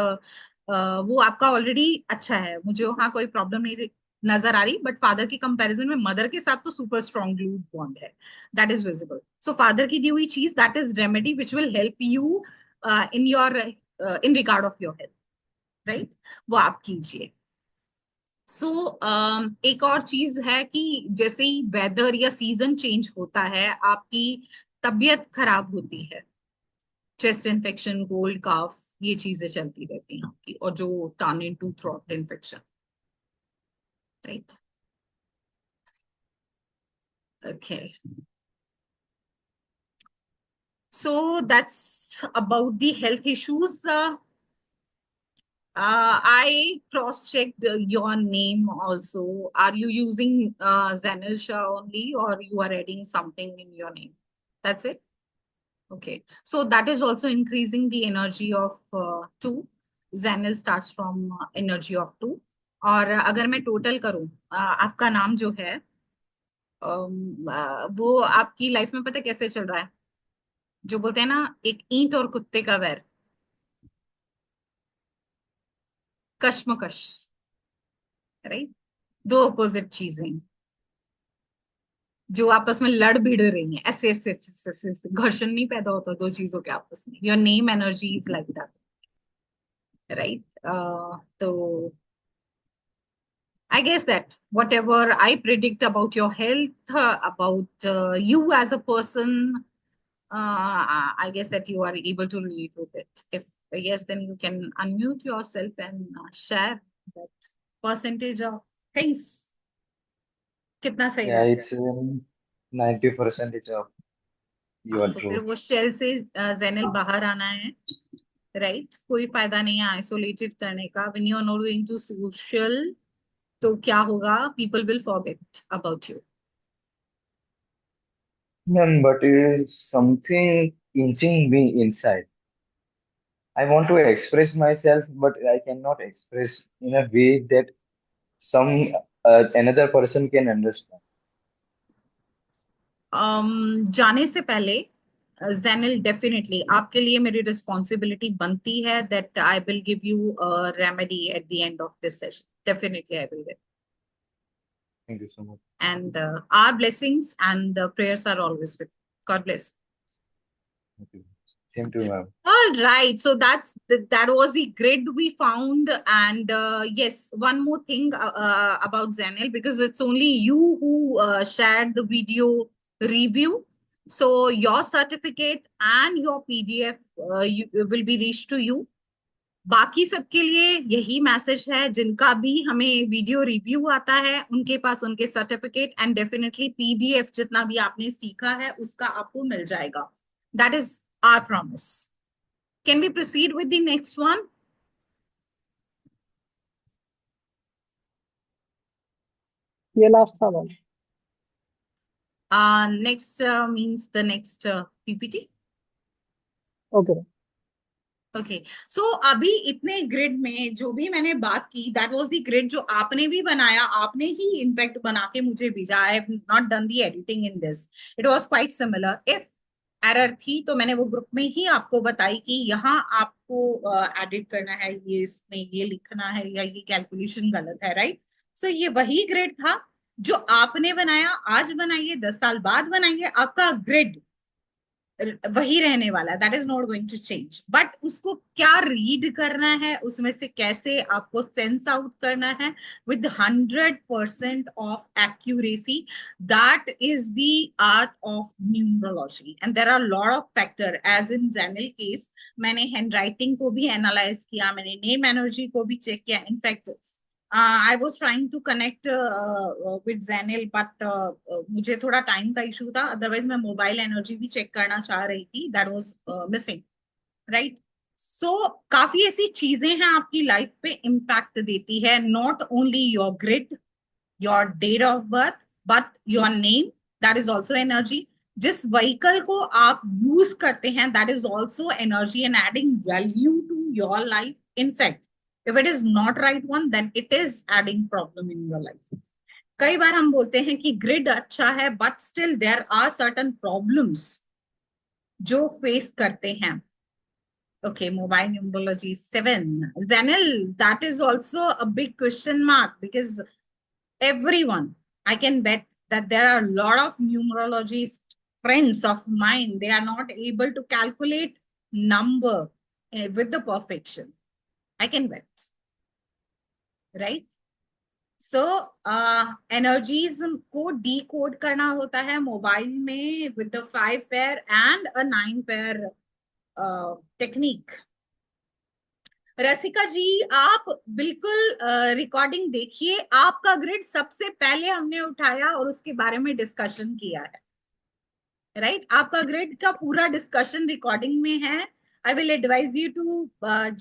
वो आपका ऑलरेडी अच्छा है, मुझे वहाँ कोई प्रॉब्लम नहीं नजर आ रही। बट फादर की कंपैरिजन में मदर के साथ तो सुपर स्ट्रॉन्ग ग्लूड बॉन्ड है, that is visible. So father की दी हुई चीज, that is remedy which will help you in your in regard of your health, right. वो आप कीजिए। सो एक और चीज है कि जैसे ही वेदर या सीजन चेंज होता है आपकी तबीयत खराब होती है, चेस्ट इन्फेक्शन, कोल्ड काफ, ये चीजें चलती रहती हैं आपकी, और जो turn into throat infection, right. Okay, so that's about the health issues. I cross-checked your name also. Are you using Zenil Shah only, or you are adding something in your name? That's it? Okay. So that is also increasing the energy of two. Zenil starts from energy of two. और अगर मैं total करूं, आपका नाम जो है वो आपकी लाइफ में पता है कैसे चल रहा है? जो बोलते हैं ना, एक ईंट और कुत्ते का वैर, कश्मकश, राइट। दो अपोजिट चीजें जो आपस में लड़ भिड़ रही हैं, ऐसे ऐसे ऐसे ऐसे ऐसे ऐसे, घर्षण नहीं पैदा होता दो चीजों के आपस में। Your name energy is like that, right. तो I guess that whatever I predict about your health, about you as a person, I guess that you are able to relate with it. If yes, then you can unmute yourself and share that percentage of things. कितना सही Yeah, लग रहा it's 90% of है? you हाँ, are तो फिर true. वो shell से जेनिल बाहर आना है, राइट। कोई फायदा नहीं है आइसोलेटेड करने का। When you are not going to social, तो क्या होगा? People will forget about you. But it's something pinching me inside. I want to express myself, but I cannot express in a way that some another person can understand. जाने से पहले जेनिल, definitely आपके लिए मेरी responsibility बनती है that I will give you remedy at the end of this session, definitely I will. Thank you so much. And our blessings and prayers are always with you. God bless. Thank you. Same to you, ma'am. All right, so that was the grid we found, and yes, one more thing about Zenil, because it's only you who shared the video review. So your certificate and your PDF will be reached to you. बाकी सबके लिए यही message है, जिनका भी हमें video review आता है उनके पास उनके सर्टिफिकेट एंड डेफिनेटली पीडीएफ जितना भी आपने सीखा है उसका आपको मिल जाएगा। That is our promise. Can we proceed with the next one? ये लास्ट था ma'am. Next means the next PPT. Okay. Okay, so अभी इतने ग्रिड में जो भी मैंने बात की, दैट वाज द ग्रिड जो आपने भी बनाया, आपने ही इनफैक्ट बना के मुझे भेजा। I have not done the editing in this, it was quite similar. If error थी तो मैंने वो ग्रुप में ही आपको बताई कि यहाँ आपको एडिट करना है, ये इसमें ये लिखना है या ये कैलकुलेशन गलत है, राइट। सो ये वही ग्रिड था जो आपने बनाया, आज बनाइए, 10 साल बाद बनाइए, आपका ग्रिड वही रहने वाला है, that is not going to change. But उसको क्या रीड करना है, उसमें से कैसे आपको सेंस आउट करना है with 100% of accuracy, that is the art of numerology. And there are lot of factor, as in Jenil case मैंने हैंड राइटिंग को भी एनालाइज किया, मैंने नेम एनर्जी को भी चेक किया। In fact I was trying to connect with Jainil but मुझे थोड़ा टाइम का इशू था, अदरवाइज मैं मोबाइल एनर्जी भी चेक करना चाह रही थी, दैट वाज मिसिंग, राइट। सो काफी ऐसी चीजें हैं आपकी लाइफ पे इम्पैक्ट देती है, not only your grid, your date of birth, but your name, that is also energy. जिस व्हीकल को आप यूज करते हैं, that is also energy and adding value to your life. In fact if it is not right one, then it is adding problem in your life. कई बार हम बोलते हैं कि ग्रिड अच्छा है, but still there are certain problems जो face करते हैं। Okay, mobile numerology 7. Zanil, that is also a big question mark because everyone, I can bet that there are a lot of numerologist friends of mine, they are not able to calculate number with the perfection. I can bet, right? So energies को decode करना होता है mobile में with the 5 pair and a 9 pair technique. Rasika ji, आप बिल्कुल recording देखिए, आपका grid सबसे पहले हमने उठाया और उसके बारे में डिस्कशन किया है, राइट? आपका ग्रिड का पूरा डिस्कशन रिकॉर्डिंग में है। I will advise you to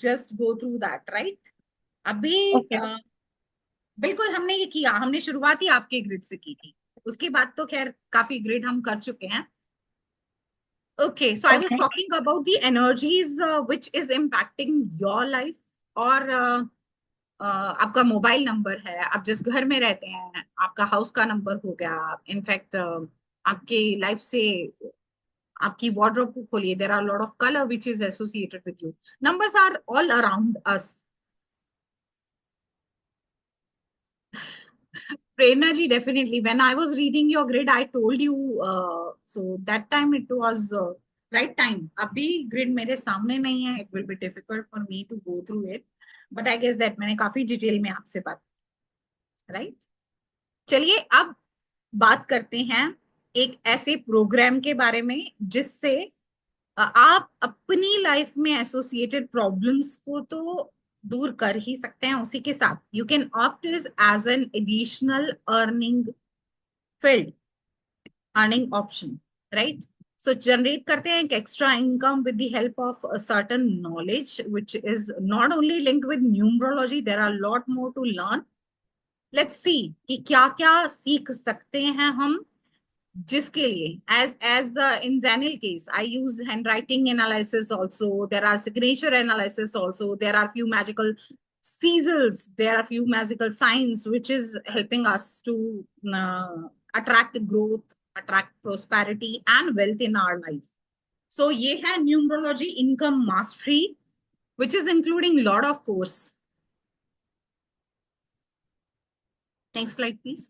just go through that, right? अभी Okay. बिल्कुल हमने ये किया, हमने शुरुआत ही आपके ग्रिड से की थी, उसके बाद तो खैर काफी ग्रिड हम कर चुके हैं। Okay, so I was Okay. Talking about the energies which is impacting your life. और आपका मोबाइल नंबर है, आप जिस घर में रहते हैं, आपका हाउस का नंबर हो गया। इनफैक्ट आपके लाइफ से आपकी वार्डरोब को खोलिए, there are lot of colour which is associated with you, numbers are all around us. Prerna ji, definitely. When I was reading your grid, I told you, so that time it was right time. अभी grid मेरे सामने नहीं है. It will be difficult for me to go through it. But I guess that मैंने काफी detail में आपसे बात, right? चलिए अब बात करते हैं एक ऐसे प्रोग्राम के बारे में जिससे आप अपनी लाइफ में एसोसिएटेड प्रॉब्लम्स को तो दूर कर ही सकते हैं, उसी के साथ you can opt is as an additional earning field, earning option, right? So generate करते हैं एक extra income with the help of a certain knowledge which is not only linked with numerology, there are lot more to learn. Let's see कि क्या क्या सीख सकते हैं हम, जिसके लिए as in Zanil case, I use handwriting analysis also, there are signature analysis also, there are few magical seasons, there are few magical signs which is helping us to attract growth, attract prosperity and wealth in our life. So ये है numerology income mastery which is including lot of course. Next slide please.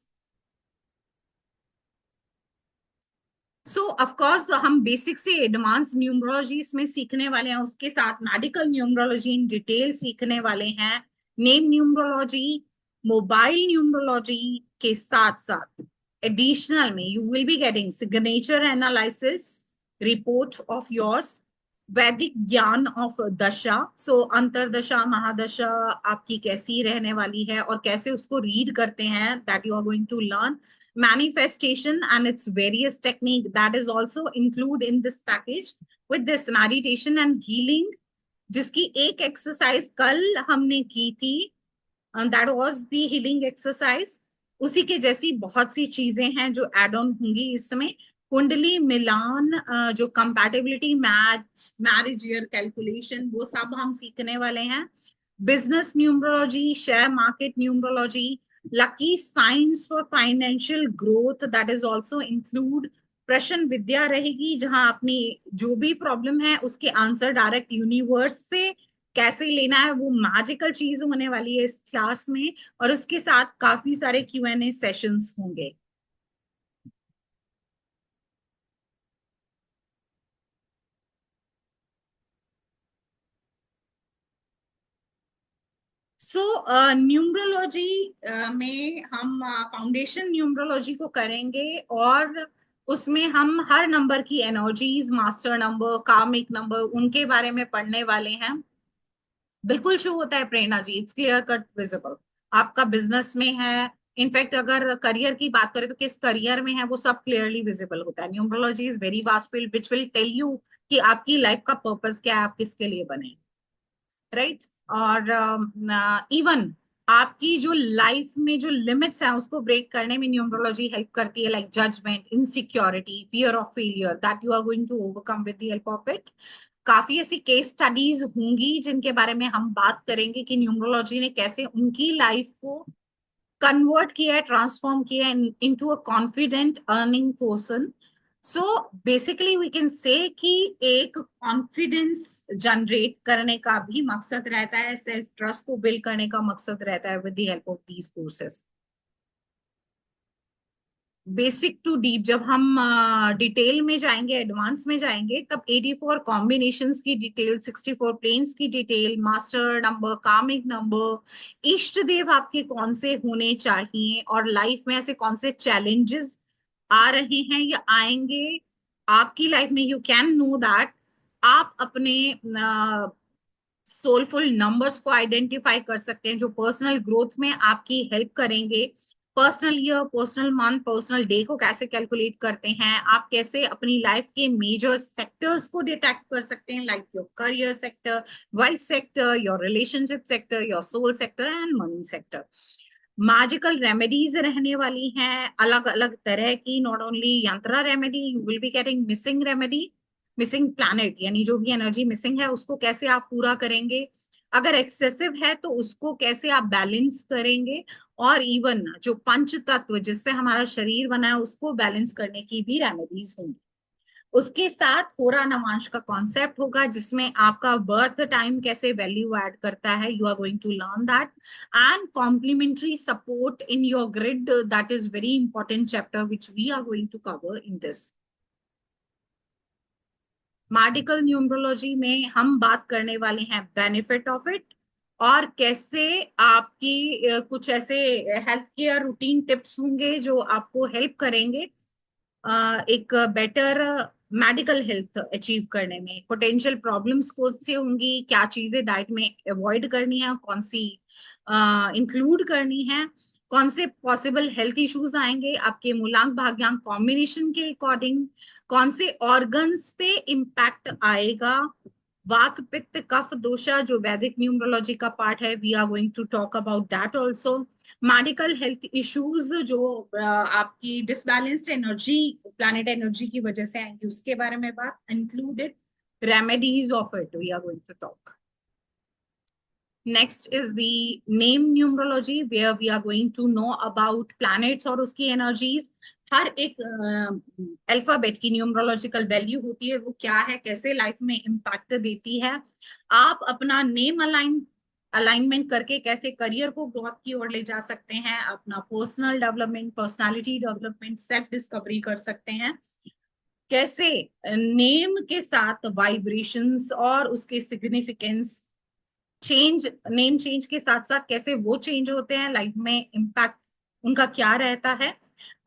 So of course हम basic से advance numerology इसमें सीखने वाले हैं, उसके साथ मेडिकल न्यूमरोलॉजी इन डिटेल सीखने वाले हैं, नेम न्यूमरोलॉजी, मोबाइल न्यूमरोलॉजी के साथ साथ एडिशनल में you will be getting signature analysis, report of yours, वैदिक ज्ञान ऑफ दशा, सो अंतरदशा महादशा आपकी कैसी रहने वाली है और कैसे उसको रीड करते हैं, that you are going to learn. Manifestation and its various technique, that is also include in this package with this meditation and healing, जिसकी एक एक्सरसाइज कल हमने की थी, that was the healing exercise. उसी के जैसी बहुत सी चीजें हैं जो एड ऑन होंगी इसमें। कुंडली मिलान, जो compatibility match, marriage year calculation, वो सब हम सीखने वाले हैं। Business numerology, share market numerology, lucky science for financial growth, that is also include. प्रश्न विद्या रहेगी जहां अपनी जो भी प्रॉब्लम है उसके आंसर डायरेक्ट यूनिवर्स से कैसे लेना है, वो मैजिकल चीज होने वाली है इस क्लास में। और उसके साथ काफी सारे Q&A सेशंस होंगे। सो न्यूमरोलॉजी में हम फाउंडेशन न्यूमरोलॉजी को करेंगे और उसमें हम हर नंबर की एनर्जीज, मास्टर नंबर, कार्मिक नंबर, उनके बारे में पढ़ने वाले हैं। बिल्कुल शो होता है प्रेरणा जी, इट्स क्लियर कट विजिबल। आपका बिजनेस में है, इनफैक्ट अगर करियर की बात करें तो किस करियर में है वो सब क्लियरली विजिबल होता है। Numerology is very vast field which will tell you कि आपकी लाइफ का पर्पस क्या है, आप किसके लिए बने, राइट। और इवन आपकी जो लाइफ में जो लिमिट्स हैं उसको ब्रेक करने में न्यूमरोलॉजी हेल्प करती है, like judgement, insecurity, fear of failure, that you are going to overcome with the help of it. काफी ऐसी केस स्टडीज होंगी जिनके बारे में हम बात करेंगे कि न्यूमरोलॉजी ने कैसे उनकी लाइफ को कन्वर्ट किया है, ट्रांसफॉर्म किया है into a confident earning person. So basically we can say कि एक कॉन्फिडेंस जनरेट करने का भी मकसद रहता है, सेल्फ ट्रस्ट को बिल्ड करने का मकसद रहता है with the help of these courses. Basic to deep जब हम डिटेल में जाएंगे, एडवांस में जाएंगे, तब 84 कॉम्बिनेशंस की डिटेल, 64 प्लेन्स की detail, master number, comic number, इष्ट देव आपके कौन से होने चाहिए, और लाइफ में ऐसे कौन से चैलेंजेस आ रहे हैं या आएंगे आपकी लाइफ में, यू कैन नो दैट। आप अपने सोलफुल नंबर्स को आइडेंटिफाई कर सकते हैं जो पर्सनल ग्रोथ में आपकी हेल्प करेंगे। Personal year, personal month, personal day को कैसे कैलकुलेट करते हैं, आप कैसे अपनी लाइफ के मेजर सेक्टर्स को डिटेक्ट कर सकते हैं, like your career sector, wealth sector, your relationship sector, your soul sector and money sector. Magical remedies रहने वाली हैं अलग अलग तरह की, not only yantra remedy, you will be getting missing remedy, missing planet, यानी जो भी एनर्जी मिसिंग है उसको कैसे आप पूरा करेंगे, अगर एक्सेसिव है तो उसको कैसे आप बैलेंस करेंगे, और इवन जो पंच तत्व जिससे हमारा शरीर बना है उसको बैलेंस करने की भी रेमेडीज होंगी। उसके साथ होरा नवांश का कॉन्सेप्ट होगा जिसमें आपका बर्थ टाइम कैसे वैल्यू ऐड करता है, you are going to learn that. And complementary support in your grid, that is very important chapter which we are going to cover in this. Medical numerology में हम बात करने वाले हैं benefit of it, और कैसे आपकी कुछ ऐसे हेल्थ केयर रूटीन टिप्स होंगे जो आपको हेल्प करेंगे एक बेटर मेडिकल हेल्थ अचीव करने में। पोटेंशियल प्रॉब्लम्स कौन से होंगी, क्या चीजें डाइट में अवॉइड करनी है, कौन सी इंक्लूड करनी है, कौन से पॉसिबल हेल्थ इश्यूज आएंगे आपके मूलांक भाग्यांक कॉम्बिनेशन के अकॉर्डिंग, कौन से ऑर्गन्स पे इम्पैक्ट आएगा, वाक पित्त कफ दोषा जो वैदिक न्यूमरोलॉजी का पार्ट है, we are going to talk about that also. Medical health issues जो आपकी डिसबैलेंस्ड एनर्जी, प्लैनेट एनर्जी की वजह से आएंगी, उसके बारे में बात, included remedies of it we are going to talk. Next is the name numerology, where we are going to know about planets और उसकी energies। हर एक अल्फाबेट की न्यूमरोलॉजिकल वैल्यू होती है, वो क्या है, कैसे लाइफ में इम्पैक्ट देती है। आप अपना नेम अलाइनमेंट करके कैसे करियर को ग्रोथ की ओर ले जा सकते हैं, अपना personal development, personality development, self discovery कर सकते हैं, कैसे नेम के साथ वाइब्रेशंस और उसके सिग्निफिकेंस चेंज, नेम चेंज के साथ साथ कैसे वो चेंज होते हैं, लाइफ में इम्पैक्ट उनका क्या रहता है,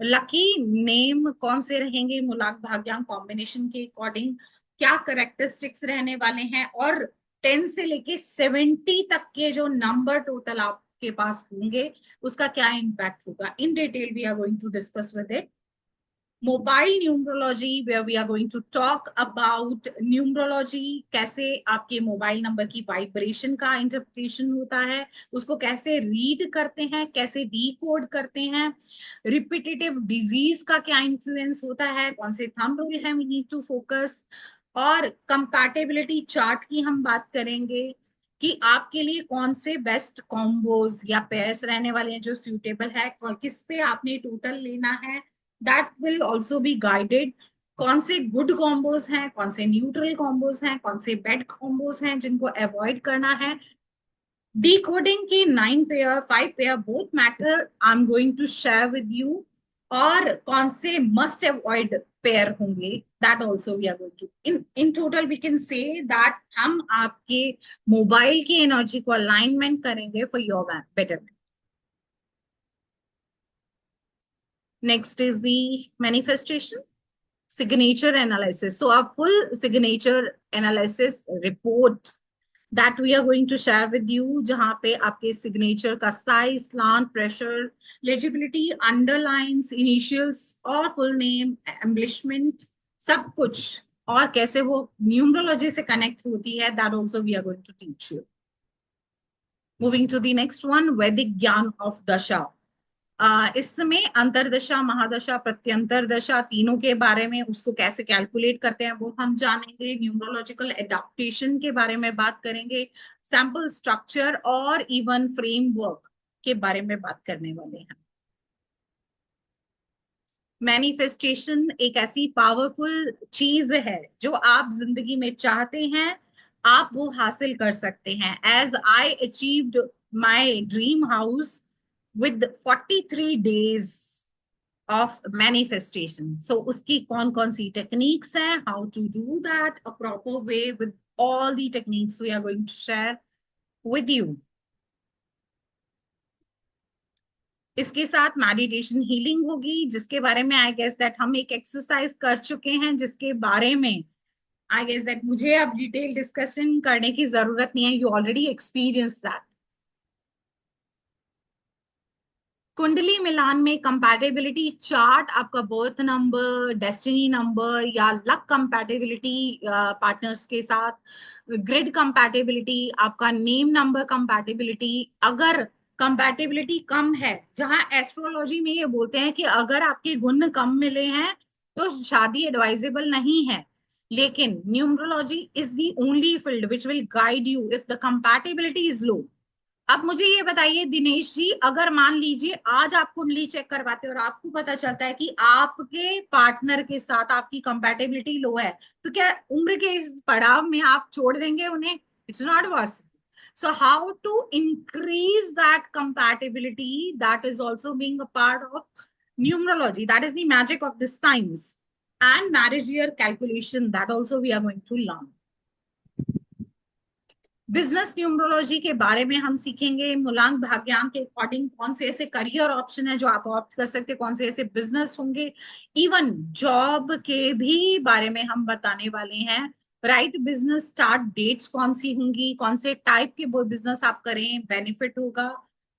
लकी नेम कौन से रहेंगे मूलांक भाग्यांक कॉम्बिनेशन के अकॉर्डिंग, क्या करेक्टरिस्टिक्स रहने वाले हैं, और 10 से लेके 70 तक के जो नंबर टोटल आपके पास होंगे उसका क्या इम्पैक्ट होगा, in detail we are going to discuss with it. Mobile numerology, where we are going to talk about numerology, कैसे आपके मोबाइल नंबर की वाइब्रेशन का इंटरप्रिटेशन होता है, उसको कैसे रीड करते हैं, कैसे डीकोड करते हैं, रिपीटेटिव डिजीज का क्या इन्फ्लुएंस होता है, कौन से थंब रूल है वी नीड टू फोकस, और कंपैटिबिलिटी चार्ट की हम बात करेंगे कि आपके लिए कौन से बेस्ट कॉम्बोज या पेयर्स रहने वाले हैं जो सूटेबल है, किस पे आपने टोटल लेना है, that will also be guided. कौन से गुड कॉम्बोज हैं, कौन से न्यूट्रल कॉम्बोज हैं, कौन से बैड कॉम्बोज हैं जिनको अवॉइड करना है। डिकोडिंग की 9 pair, 5 pair both matter, I am going to share with you, और कौन से मस्ट अवॉइड पेयर होंगे, that also we are going to, in total we can say that हम आपके मोबाइल की एनर्जी को अलाइनमेंट करेंगे for your betterment. Next is the manifestation, signature analysis. So a full signature analysis report that we are going to share with you, जहां पे आपके signature का size, slant, pressure, legibility, underlines, initials और full name, embellishment, सब कुछ, और कैसे वो न्यूमरोलॉजी से कनेक्ट होती है, that also we are going to teach you. Moving to the next one, वैदिक ज्ञान ऑफ दशा. इसमें अंतरदशा, महादशा, प्रत्यंतर दशा, तीनों के बारे में, उसको कैसे कैलकुलेट करते हैं वो हम जानेंगे. न्यूमरोलॉजिकल एडाप्टेशन के बारे में बात करेंगे, सैंपल स्ट्रक्चर और इवन फ्रेमवर्क के बारे में बात करने वाले हैं. मैनिफेस्टेशन एक ऐसी पावरफुल चीज है जो आप जिंदगी में चाहते हैं, आप वो हासिल कर सकते हैं. As I achieved my dream house with 43 days of manifestation. So उसकी कौन कौन सी techniques हैं, how to do that a proper way, with all the techniques we are going to share with you. इसके साथ मेडिटेशन हीलिंग होगी, जिसके बारे में आई गेस दैट हम एक एक्सरसाइज कर चुके हैं, जिसके बारे में आई गेस दैट मुझे अब डिटेल डिस्कशन करने की जरूरत नहीं है, यू ऑलरेडी एक्सपीरियंस दैट. कुंडली मिलान में कंपैटिबिलिटी चार्ट, आपका बर्थ नंबर, डेस्टिनी नंबर या लक कंपैटिबिलिटी पार्टनर्स के साथ, ग्रिड कंपैटिबिलिटी, आपका नेम नंबर कंपैटिबिलिटी. अगर कंपैटिबिलिटी कम है, जहां एस्ट्रोलॉजी में ये बोलते हैं कि अगर आपके गुण कम मिले हैं तो शादी एडवाइजेबल नहीं है, लेकिन numerology is the only field which will guide you if the compatibility is low. अब मुझे ये बताइए दिनेश जी, अगर मान लीजिए आज आप कुंडली चेक करवाते और आपको पता चलता है कि आपके पार्टनर के साथ आपकी कंपैटिबिलिटी लो है, तो क्या उम्र के इस पड़ाव में आप छोड़ देंगे उन्हें? It's not possible. So how to increase that compatibility, that is also being a part of numerology. That is the magic of this science. And marriage year calculation, that also we are going to learn. Business numerology के बारे में हम सीखेंगे. मूलांक भाग्यांक के according कौन से ऐसे करियर ऑप्शन है जो आप ऑप्ट कर सकते हैं, कौन से ऐसे बिजनेस होंगे, इवन जॉब के भी बारे में हम बताने वाले हैं. राइट बिजनेस स्टार्ट डेट्स कौन सी होंगी, कौन से टाइप के वो बिजनेस आप करें बेनिफिट होगा.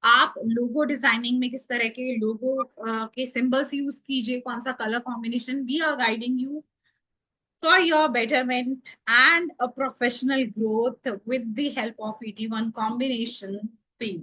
आप लोगो डिजाइनिंग में किस तरह के लोगो के सिंबल्स यूज कीजिए, कौन सा colour combination, we are guiding you for your betterment and a professional growth with the help of 81 combination field.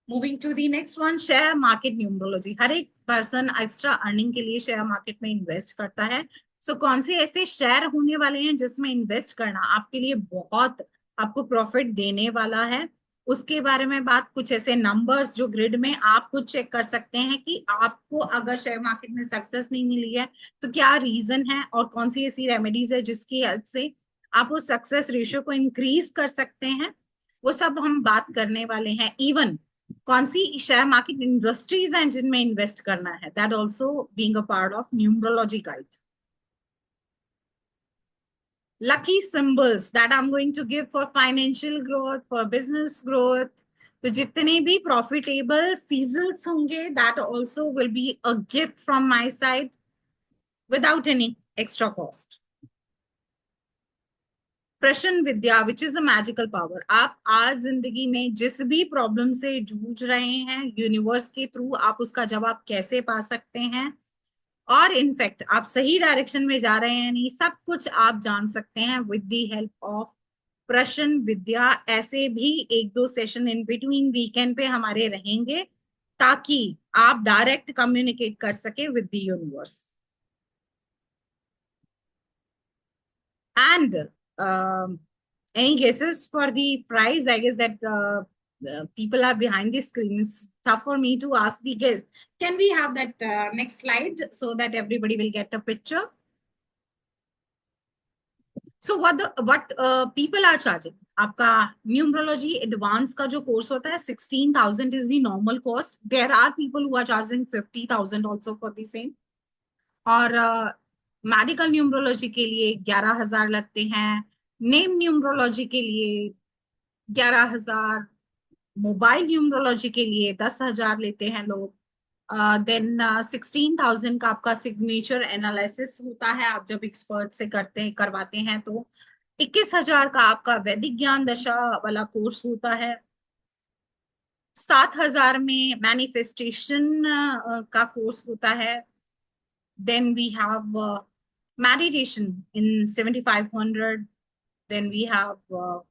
Moving to the next one, share market numerology. हर एक person extra earning के लिए share market में invest करता है. सो कौन से ऐसे share होने वाले हैं जिसमें इन्वेस्ट करना आपके लिए बहुत आपको प्रॉफिट देने वाला है, उसके बारे में बात. कुछ ऐसे नंबर्स जो ग्रिड में आप खुद चेक कर सकते हैं कि आपको अगर शेयर मार्केट में सक्सेस नहीं मिली है तो क्या रीजन है, और कौन सी ऐसी रेमेडीज है जिसकी हेल्प से आप उस सक्सेस रेशियो को इंक्रीज कर सकते हैं, वो सब हम बात करने वाले हैं. इवन कौन सी शेयर मार्केट इंडस्ट्रीज हैं जिनमें इन्वेस्ट करना है, that also being a part of numerology guide. Lucky symbols that I'm going to give for financial growth, for business growth. तो जितने भी profitable seasons होंगे, that also will be a gift from my side without any extra cost. प्रश्न विद्या, which is a magical power. आप आज जिंदगी में जिस भी प्रॉब्लम से जूझ रहे हैं, यूनिवर्स के थ्रू आप उसका जवाब कैसे पा सकते हैं, और इनफैक्ट आप सही डायरेक्शन में जा रहे हैं नहीं, सब कुछ आप जान सकते हैं विद द हेल्प ऑफ प्रश्न विद्या. ऐसे भी एक दो सेशन इन बिटवीन वीकेंड पे हमारे रहेंगे ताकि आप डायरेक्ट कम्युनिकेट कर सके with the universe. And any guesses for the prize? I guess that people are behind the screen. It's tough for me to ask the guests. Can we have that next slide so that everybody will get a picture? So what people are charging? आपका numerology advance का जो course होता है 16,000 is the normal cost. There are people who are charging 50,000 also for the same. और medical numerology के लिए 11,000 लगते हैं. नेम न्यूमरोलॉजी के लिए 11,000. मोबाइल न्यूमरोलॉजी के लिए 10,000 लेते हैं लोग. देन 16,000 का आपका सिग्नेचर एनालिसिस होता है, आप जब एक्सपर्ट से करवाते हैं तो 21,000 का आपका वैदिक ज्ञान दशा वाला कोर्स होता है। 7,000 में मैनिफेस्टेशन का कोर्स होता है। Then we have meditation in 7,500. Then we have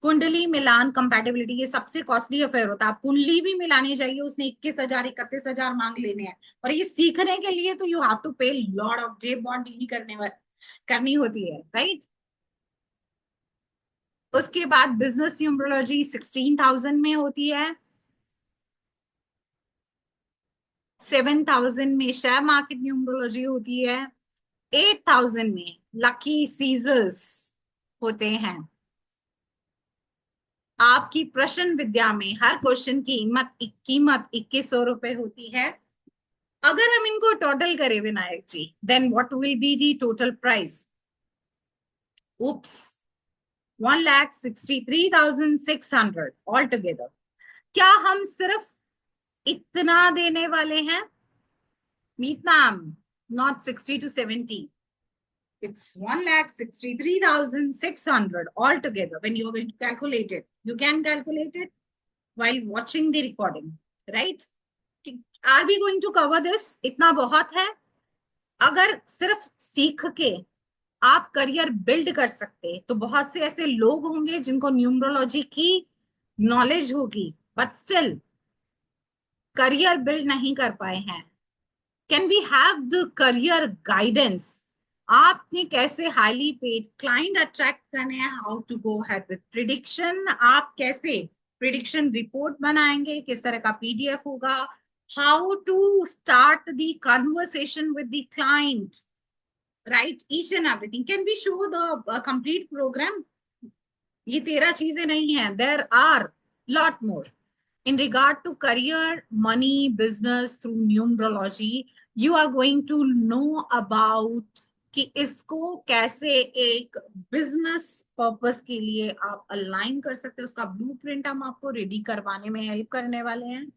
kundli milan compatibility, ये सबसे कॉस्टली अफेयर होता है। आप कुंडली भी मिलाने जाइए, उसने 21,000 31,000 मांग लेने हैं। और ये सीखने के लिए तो यू हैव टू पे lot of J bond deal करनी होती है, राइट। उसके बाद बिजनेस न्यूमरोलॉजी 16,000 में होती है। 7,000 में शेयर मार्केट न्यूमरोलॉजी होती है। 8,000 में लकी सीजर्स होते हैं। आपकी प्रश्न विद्या में हर क्वेश्चन की कीमत 2100 रुपए होती है। अगर हम इनको टोटल करें Vinayak ji, then what will be the total price? Oops, 1,63,600 all together. क्या हम सिर्फ इतना देने वाले हैं? Meet ma'am, not 60 to 70. It's 1,63,600 altogether. When you're going to calculate it, you can calculate it while watching the recording, right? Are we going to cover this? इतना बहुत है। अगर सिर्फ सीख के आप करियर बिल्ड कर सकते तो बहुत से ऐसे लोग होंगे जिनको न्यूमरोलॉजी की नॉलेज होगी, बट स्टिल करियर बिल्ड नहीं कर पाए हैं। Can we have the career guidance? आपने कैसे हाईली पेड क्लाइंट अट्रैक्ट करने हैं, how to go head with prediction, आप कैसे प्रिडिक्शन रिपोर्ट बनाएंगे, किस तरह का पीडीएफ होगा, how to start the conversation with the client, right, each and everything. Can we show the complete programme? ये 13 चीजें नहीं है, there are lot more in regard to career, money, business through numerology. You are going to know about कि इसको कैसे एक business purpose के लिए आप अलाइन कर सकते हैं। उसका ब्लूप्रिंट हम आपको रेडी करवाने में हेल्प करने वाले हैं।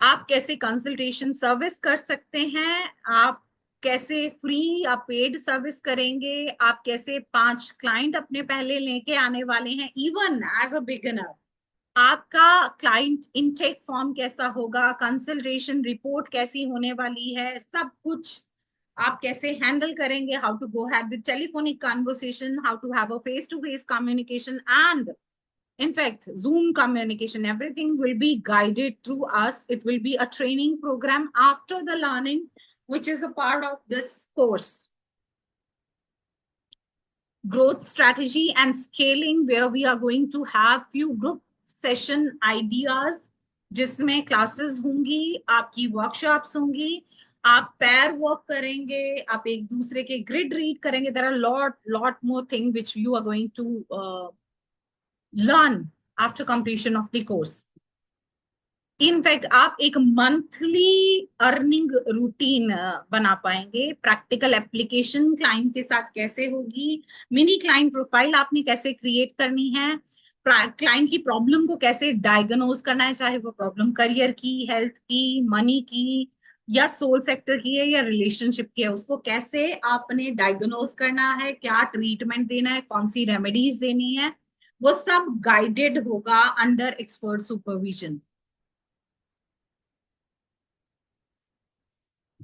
आप कैसे कंसल्टेशन सर्विस कर सकते हैं, आप कैसे फ्री या पेड सर्विस करेंगे, आप कैसे 5 क्लाइंट अपने पहले लेके आने वाले हैं इवन एज अ बिगिनर, आपका क्लाइंट इनटेक फॉर्म कैसा होगा, कंसल्टेशन रिपोर्ट कैसी होने वाली है, सब कुछ आप कैसे हैंडल करेंगे, how to go had with telephonic conversation, how to have a face to face communication and in fact Zoom communication. Everything will be guided through us. It will be a training program after the learning, which is a part of this course. Growth strategy and scaling, where we are going to have few group session ideas, जिसमें classes होंगी, आपकी workshops होंगी, आप पैर work करेंगे, आप एक दूसरे के ग्रिड रीड करेंगे। There are lot more thing which you are going to learn after completion of the course. In fact आप एक मंथली अर्निंग रूटीन बना पाएंगे। प्रैक्टिकल एप्लीकेशन क्लाइंट के साथ कैसे होगी, मिनी क्लाइंट प्रोफाइल आपने कैसे क्रिएट करनी है, क्लाइंट की प्रॉब्लम को कैसे डायग्नोज करना है, चाहे वो प्रॉब्लम करियर की, हेल्थ की, मनी की, या सोल सेक्टर की है, या रिलेशनशिप की है, उसको कैसे आपने डायग्नोज करना है, क्या ट्रीटमेंट देना है, कौन सी रेमेडीज देनी है, वो सब गाइडेड होगा under expert supervision.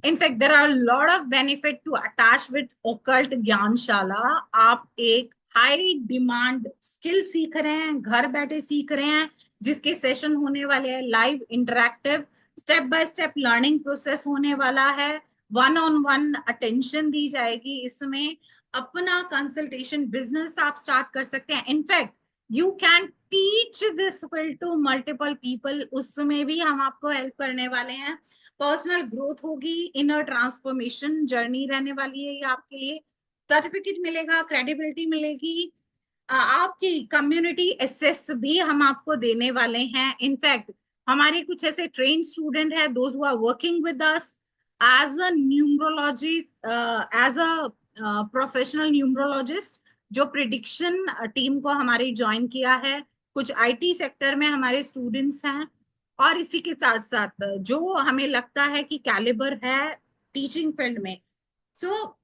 In fact, there are a lot of benefit to attach with occult ज्ञानशाला। आप एक हाई डिमांड स्किल सीख रहे हैं, घर बैठे सीख रहे हैं, जिसके सेशन होने वाले हैं live interactive, step by step learning process होने वाला है, वन ऑन वन अटेंशन दी जाएगी। इसमें अपना कंसल्टेशन बिजनेस आप स्टार्ट कर सकते हैं। In fact you can teach this skill to multiple people, उसमें भी हम आपको हेल्प करने वाले हैं। पर्सनल ग्रोथ होगी, इनर ट्रांसफॉर्मेशन जर्नी रहने वाली है ये आपके लिए। सर्टिफिकेट मिलेगा, क्रेडिबिलिटी मिलेगी, आपकी कम्युनिटी एसेस भी हम आपको देने वाले हैं। इनफैक्ट हमारे कुछ ऐसे ट्रेन स्टूडेंट है, those who are working with us as a numerologist, as a professional numerologist, जो प्रिडिक्शन टीम को हमारी ज्वाइन किया है। कुछ आईटी सेक्टर में हमारे स्टूडेंट्स हैं, और इसी के साथ साथ जो हमें लगता है कि कैलिबर है टीचिंग फील्ड में, सो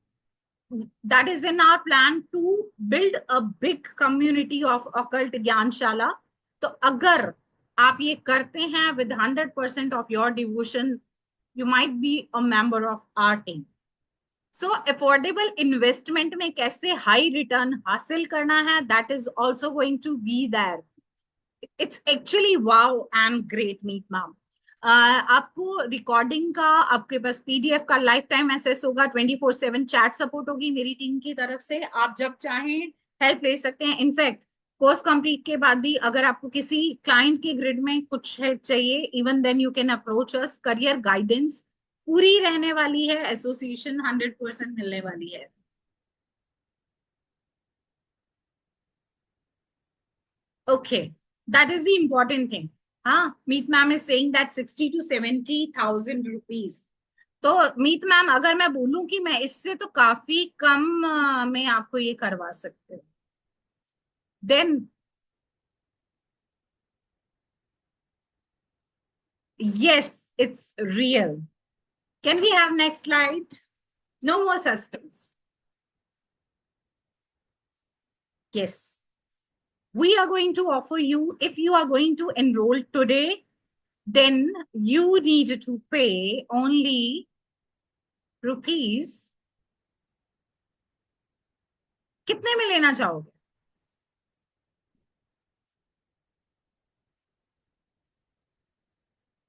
that is in our plan to build a big community of occult ज्ञानशाला. तो अगर आप ये करते हैं with 100% of your devotion, you might be a member of our team. So affordable investment में कैसे high return हासिल करना है, that is also going to be there. It's actually wow and great, Meet Ma'am. आपको recording का, आपके पास PDF का life time access होगा, 24/7 चैट सपोर्ट होगी मेरी टीम की तरफ से. आप जब चाहें हेल्प ले सकते हैं. इनफैक्ट कोर्स कंप्लीट के बाद भी अगर आपको किसी क्लाइंट के ग्रिड में कुछ हेल्प चाहिए, even then you can approach us. Career guidance पूरी रहने वाली है, एसोसिएशन 100% मिलने वाली है. Okay, that is the important thing. हाँ, मीत ma'am is saying that 60 to 70,000 rupees. तो मीत मैम अगर मैं बोलूं कि मैं इससे तो काफी कम में आपको ये करवा सकते हो, then yes, it's real. Can we have next slide? No more suspense. Yes, we are going to offer you, if you are going to enroll today, then you need to pay only rupees. कितने में लेना चाहोगे?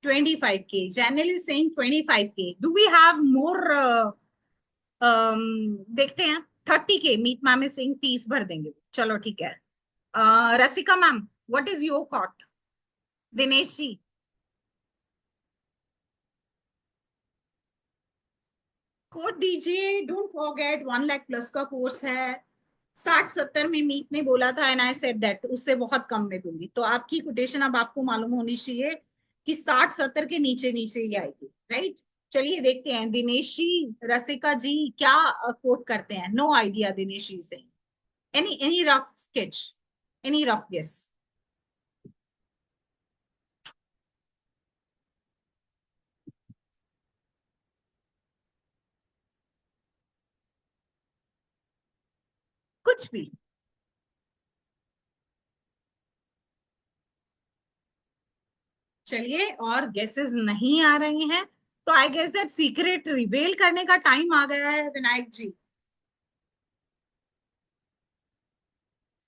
25K. Janil is saying 25K. Do we have more? देखते हैं. 30K. Meet ma'am is saying 30 भर देंगे. चलो ठीक है. Rasika ma'am, what is your quote? Dinesh ji. Quote दीजिए. डोंट फॉरगेट 1 लाख प्लस का कोर्स है. 60-70 में मीत ने बोला था एंड आई सेड दैट उससे बहुत कम में दूंगी. तो आपकी कोटेशन अब आपको मालूम होनी चाहिए कि 60-70 के नीचे नीचे ही आएगी. राइट. चलिए देखते हैं. दिनेश जी, रसिका जी क्या कोट करते हैं. No idea. दिनेश जी से any rough sketch, any rough guess. कुछ भी. चलिए, और गेसेस नहीं आ रहे हैं तो आई गेस दैट सीक्रेट रिवेल करने का टाइम आ गया है विनायक जी.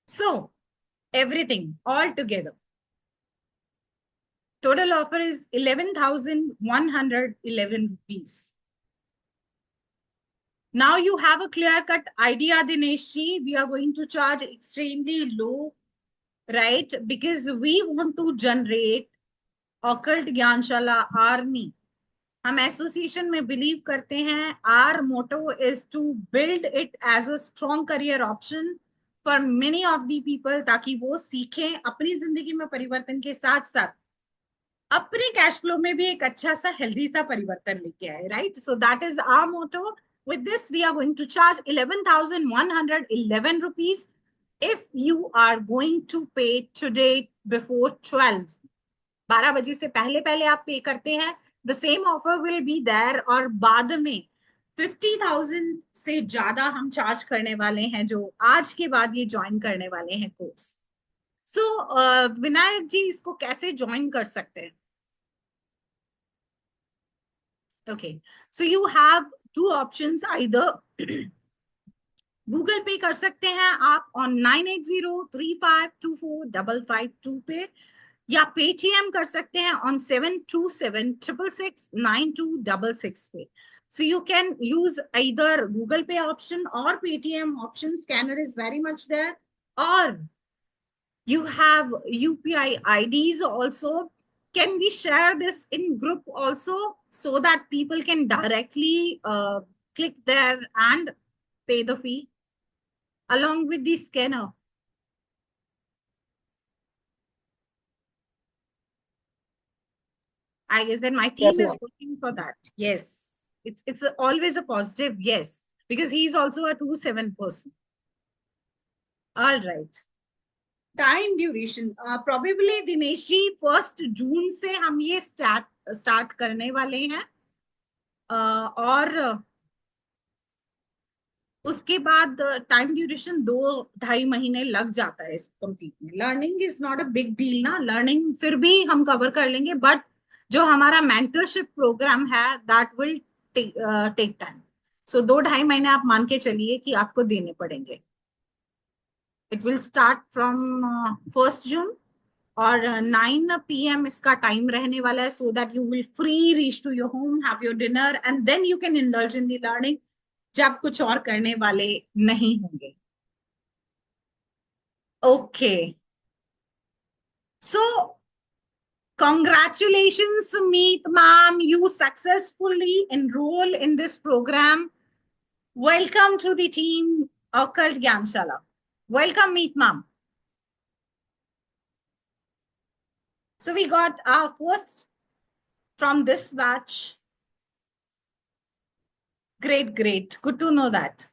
सो everything all together, total offer is 11,111 rupees. Now you have a clear cut idea, Dinesh ji. We are going to charge extremely low, right? Because we want to generate occult Gyanshala army. हम association में believe करते हैं. Our motto is to build it as a strong career option for many of the people, ताकि वो सीखें, अपनी जिंदगी में परिवर्तन के साथ साथ अपने कैश फ्लो में भी एक अच्छा सा हेल्दी सा परिवर्तन लेके आए. Right. So that is our motto. With this, we are going to charge 11,111 rupees if you are going to pay today before 12. 12 बजे से पहले पहले आप पे करते हैं. The same offer will be there. और बाद में 50,000 से ज्यादा हम चार्ज करने वाले हैं जो आज के बाद ये ज्वाइन करने वाले हैं कोर्स. सो विनायक जी, इसको कैसे ज्वाइन कर सकते हैं? Okay, so you have two options. Either Google पे कर सकते हैं आप on 9803524552 पे, या पेटीएम कर सकते हैं on 7276669266 पे. So you can use either Google Pay option or Paytm option. Scanner is very much there. Or you have UPI IDs also. Can we share this in group also so that people can directly click there and pay the fee along with the scanner? I guess that my Yes, team is ma'am. working for that. Yes, it's always a positive yes, because he's also a 2/7 person. All right. Time duration probably Dinesh ji 1 जून से हम ये start करने वाले हैं. और उसके बाद टाइम ड्यूरेशन 2-2.5 महीने लग जाता है इस कंप्लीट में। Learning is not a big deal ना, लर्निंग फिर भी हम कवर कर लेंगे, बट जो हमारा मेंटरशिप प्रोग्राम है दैट विल टेक टाइम। सो 2-2.5 महीने आप मान के चलिए कि आपको देने पड़ेंगे। It will start from 1 June और 9 PM इसका टाइम रहने वाला है, so that you will free reach to your home, have your dinner and then you can indulge in the learning जब कुछ और करने वाले नहीं होंगे। Okay, so congratulations Meet ma'am, you successfully enroll in this program. Welcome to the team Occult Gyanshala. Welcome Meet ma'am. So we got our first from this batch. Great, great. Good to know that.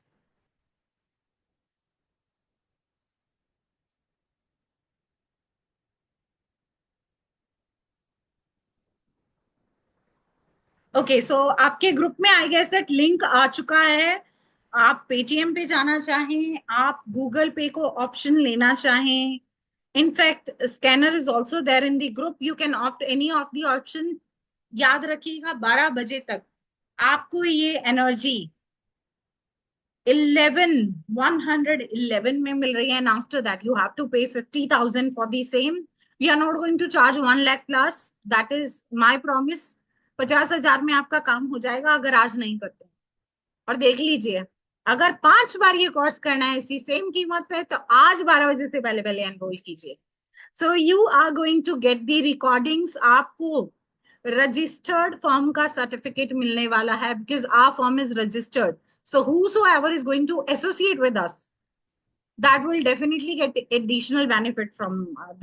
Okay, so आपके group में I guess that link आ चुका है। आप Paytm पे जाना चाहें, आप गूगल पे को ऑप्शन लेना चाहें, in fact scanner is also there in the group, you can opt any of the option. याद रखिएगा 12 बजे तक आपको ये एनर्जी 111 में मिल रही है, and after that you have to pay 50,000 for the same. We are not going to charge 1 lakh plus, that is my promise. 50,000 में आपका काम हो जाएगा अगर आज नहीं करते। और देख लीजिए, अगर 5 बार ये कोर्स करना है इसी सेम कीमत पे, तो आज 12 बजे से पहले पहले एनरोल कीजिए। So you are going to get the recordings. आपको रजिस्टर्ड फर्म का सर्टिफिकेट मिलने वाला है, because our firm is registered. So whosoever is going to associate with us, that will definitely get additional benefit from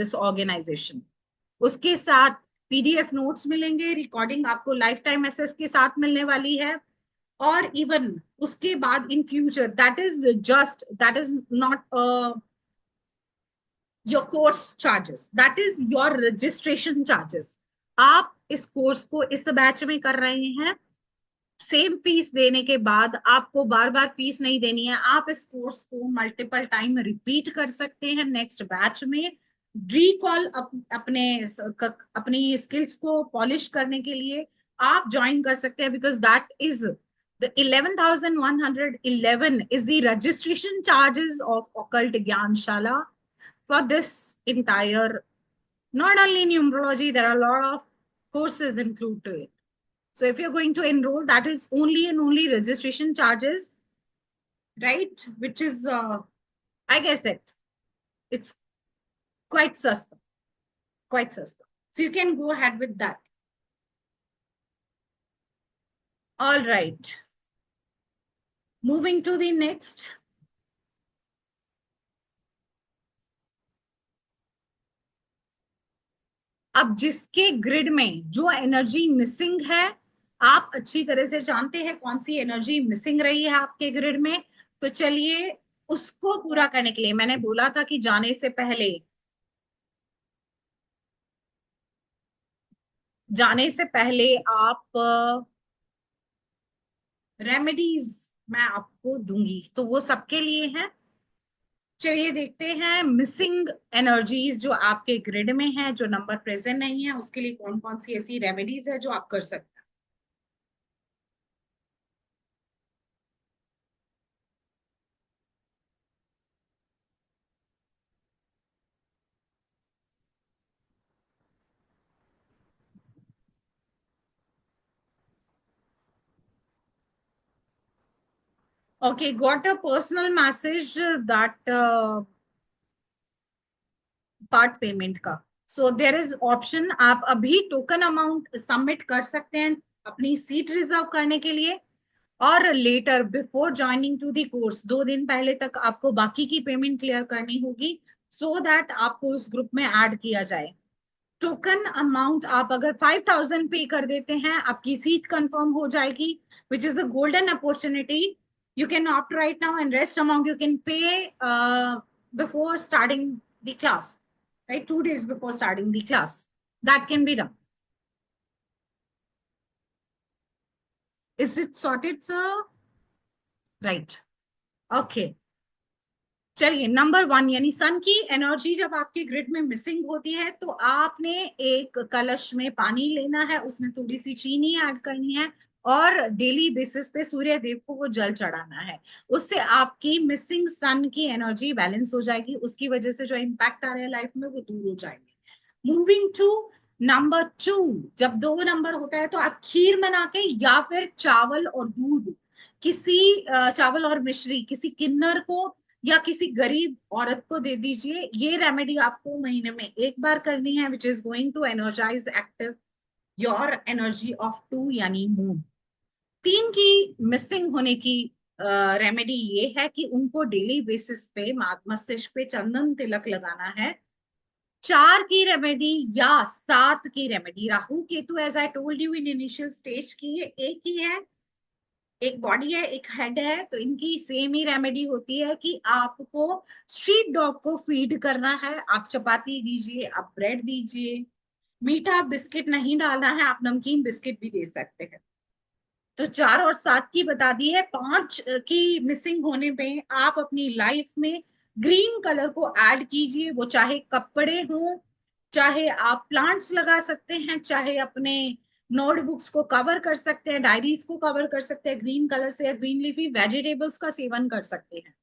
this organization. उसके साथ PDF notes मिलेंगे, recording आपको life time assess के साथ मिलने वाली है, और इवन उसके बाद in future that is not your course charges, that is your registration charges. आप इस कोर्स को इस बैच में कर रहे हैं, सेम फीस देने के बाद आपको बार बार फीस नहीं देनी है। आप इस कोर्स को मल्टीपल टाइम रिपीट कर सकते हैं नेक्स्ट बैच में, रिकॉल अपनी स्किल्स को पॉलिश करने के लिए आप ज्वाइन कर सकते हैं, because that is the 11,111 is the registration charges of Occult Gyanshala for this entire, not only numerology, there are a lot of courses included to it. So if you're going to enroll, that is only and only registration charges, right? Which is, I guess that it's quite sasta, quite sasta. So you can go ahead with that. All right. Moving to the next. अब जिसके grid में जो energy missing है, आप अच्छी तरह से जानते हैं कौन सी एनर्जी मिसिंग रही है आपके ग्रिड में, तो चलिए उसको पूरा करने के लिए मैंने बोला था कि जाने से पहले आप रेमेडीज मैं आपको दूंगी, तो वो सबके लिए है। चलिए देखते हैं मिसिंग एनर्जीज जो आपके ग्रिड में है, जो नंबर प्रेजेंट नहीं है, उसके लिए कौन कौन सी ऐसी रेमेडीज है जो आप कर सकते हैं। Okay, got a personal message that part payment का। सो देयर इज ऑप्शन, आप अभी टोकन अमाउंट सबमिट कर सकते हैं अपनी सीट रिजर्व करने के लिए, और letter before joining to the course 2 दिन पहले तक आपको बाकी की पेमेंट क्लियर करनी होगी, सो दैट आपको उस ग्रुप में ऐड किया जाए। टोकन अमाउंट आप अगर 5,000 पे कर देते हैं, आपकी सीट कंफर्म हो जाएगी, which is a golden opportunity. You can opt right now, and rest amount you can pay before starting the class, right? 2 days before starting the class. That can be done. Is it sorted, sir? Right. Okay, चलिए number 1 यानी सन की energy जब आपके grid में missing होती है तो आपने एक कलश में पानी लेना है, उसमें थोड़ी सी चीनी ऐड करनी है और डेली बेसिस पे सूर्य देव को वो जल चढ़ाना है। उससे आपकी मिसिंग सन की एनर्जी बैलेंस हो जाएगी, उसकी वजह से जो इम्पैक्ट आ रहे हैं लाइफ में वो दूर हो जाएंगे। मूविंग टू नंबर 2, जब 2 नंबर होता है तो आप खीर बना के या फिर चावल और दूध किसी चावल और मिश्री किसी किन्नर को या किसी गरीब औरत को दे दीजिए। ये रेमेडी आपको महीने में एक बार करनी है, which is going to energise active your energy of 2 यानी मून। 3 की मिसिंग होने की रेमेडी ये है कि उनको डेली बेसिस पे मस्तिष्क पे चंदन तिलक लगाना है। 4 की रेमेडी या 7 की remedy, Rahu Ketu as I told you in initial stage की ये एक ही है, एक बॉडी है एक हेड है, तो इनकी सेम ही रेमेडी होती है कि आपको स्ट्रीट डॉग को फीड करना है। आप चपाती दीजिए, आप ब्रेड दीजिए, मीठा बिस्किट नहीं डालना है, आप नमकीन बिस्किट भी दे सकते हैं। तो 4 और 7 की बता दी है। 5 की मिसिंग होने पे आप अपनी लाइफ में ग्रीन कलर को ऐड कीजिए, वो चाहे कपड़े हों, चाहे आप प्लांट्स लगा सकते हैं, चाहे अपने नोटबुक्स को कवर कर सकते हैं, डायरीज को कवर कर सकते हैं ग्रीन कलर से, या ग्रीन लीफी वेजिटेबल्स का सेवन कर सकते हैं।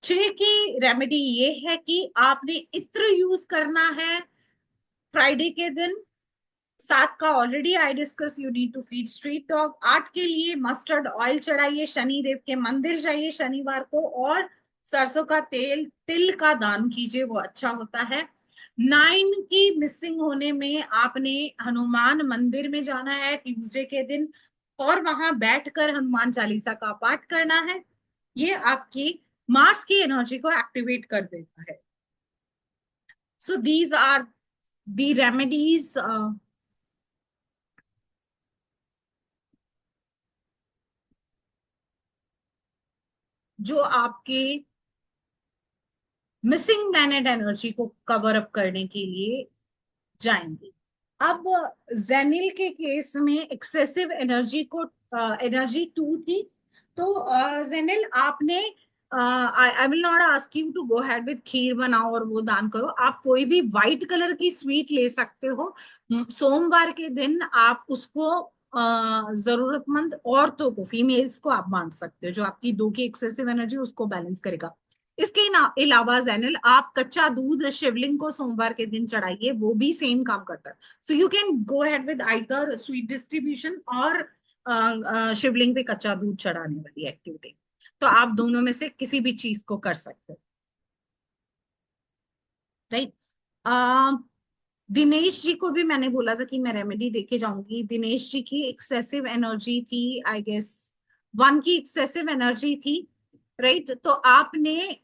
6 की रेमेडी ये है कि आपने इत्र यूज करना है फ्राइडे के दिन। 7 का already I discuss, you need to feed street dog. 8 के लिए मस्टर्ड ऑयल चढ़ाइए, शनि देव के मंदिर जाइए शनिवार को, और सरसों का तेल तिल का दान कीजिए, वो अच्छा होता है। 9 की मिसिंग होने में आपने हनुमान मंदिर में जाना है ट्यूसडे के दिन और वहां बैठकर हनुमान चालीसा का पाठ करना है। ये आपकी मार्स की एनर्जी को एक्टिवेट कर देता है। So these are the remedies जो आपके मिसिंग प्लैनेट एनर्जी को कवर अप करने के लिए जाएंगे। अब जेनिल के केस में एक्सेसिव एनर्जी को एनर्जी 2 थी, तो जेनिल आपने I will not ask you to go had with खीर बनाओ और वो दान करो, आप कोई भी व्हाइट कलर की स्वीट ले सकते हो। सोमवार के दिन आप उसको जरूरतमंद औरतों को, फीमेल्स को आप बांट सकते हो, जो आपकी 2 की एक्सेसिव एनर्जी उसको बैलेंस करेगा। इसके अलावा जैनल आप कच्चा दूध शिवलिंग को सोमवार के दिन चढ़ाइए, वो भी सेम काम करता है। So you can go ahead with either sweet distribution और शिवलिंग पे कच्चा दूध चढ़ाने वाली एक्टिविटी, तो आप दोनों में से किसी भी चीज को कर सकते हो, राइट। दिनेश जी को भी मैंने बोला था कि मैं रेमेडी देके जाऊंगी। दिनेश जी की एक्सेसिव एनर्जी थी, आई गेस 1 की एक्सेसिव एनर्जी थी, राइट। तो आपने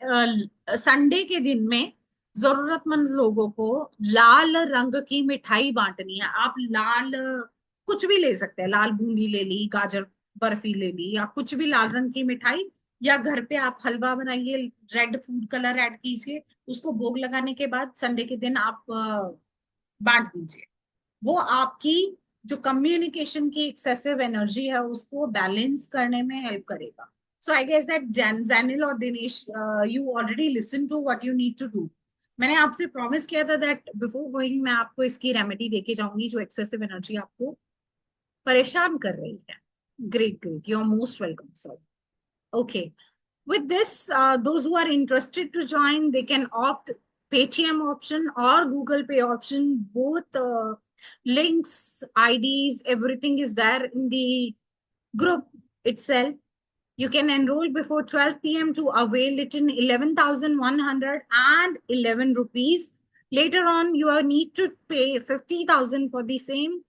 संडे के दिन में जरूरतमंद लोगों को लाल रंग की मिठाई बांटनी है। आप लाल कुछ भी ले सकते हैं, लाल बूंदी ले ली, गाजर बर्फी ले ली, या कुछ भी लाल रंग की मिठाई, या घर पे आप हलवा बनाइए, रेड फूड कलर ऐड कीजिए, उसको भोग लगाने के बाद संडे के दिन आप बांट दीजिए। वो आपकी जो कम्युनिकेशन की एक्सेसिव एनर्जी है उसको बैलेंस करने में हेल्प करेगा। So I guess that Jainil और Dinesh, you already listen to what you need to do. मैंने आपसे प्रॉमिस किया था दैट बिफोर गोइंग मैं आपको इसकी रेमेडी देके जाऊंगी जो एक्सेसिव एनर्जी आपको परेशान कर रही है। Great great, you are most welcome sir. Okay, with this, those who are interested to join, they can opt Paytm option or Google Pay option. Both links, IDs, everything is there in the group itself. You can enroll before 12 p.m. to avail it in 11,111 rupees. Later on, you will need to pay 50,000 for the same.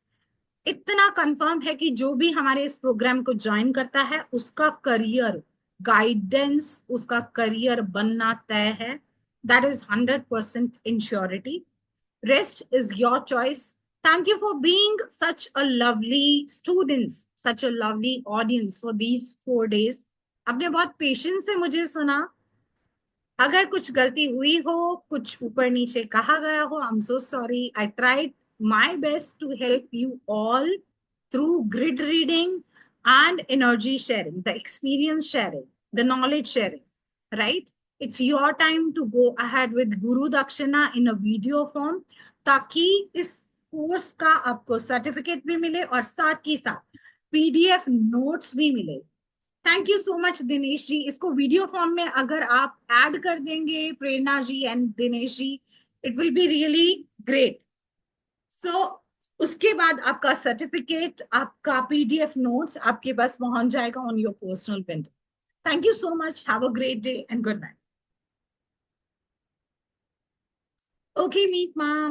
इतना confirm है कि जो भी हमारे इस programme को join करता है उसका करियर गाइडेंस, उसका करियर बनना तय है। That is 100% insurity. Rest is your choice. Thank you for being such a lovely students, such a lovely audience for these 4 days। आपने बहुत पेशेंस से मुझे सुना। अगर कुछ गलती हुई हो, कुछ ऊपर नीचे कहा गया हो, I am so sorry. I tried my best to help you all through grid reading and energy sharing, the experience sharing. the knowledge sharing, right? It's your time to go ahead with Guru Dakshina in a video form, ताकि इस course का आपको certificate भी मिले और साथ ही साथ PDF notes भी मिले। Thank you so much Dinesh ji. इसको वीडियो फॉर्म में अगर आप ऐड कर देंगे Prerna ji and Dinesh ji, it will be really great. So उसके बाद आपका सर्टिफिकेट, आपका पीडीएफ नोट्स आपके पास पहुंच जाएगा on your personal window. Thank you so much, have a great day and good night. Okay Meet ma'am.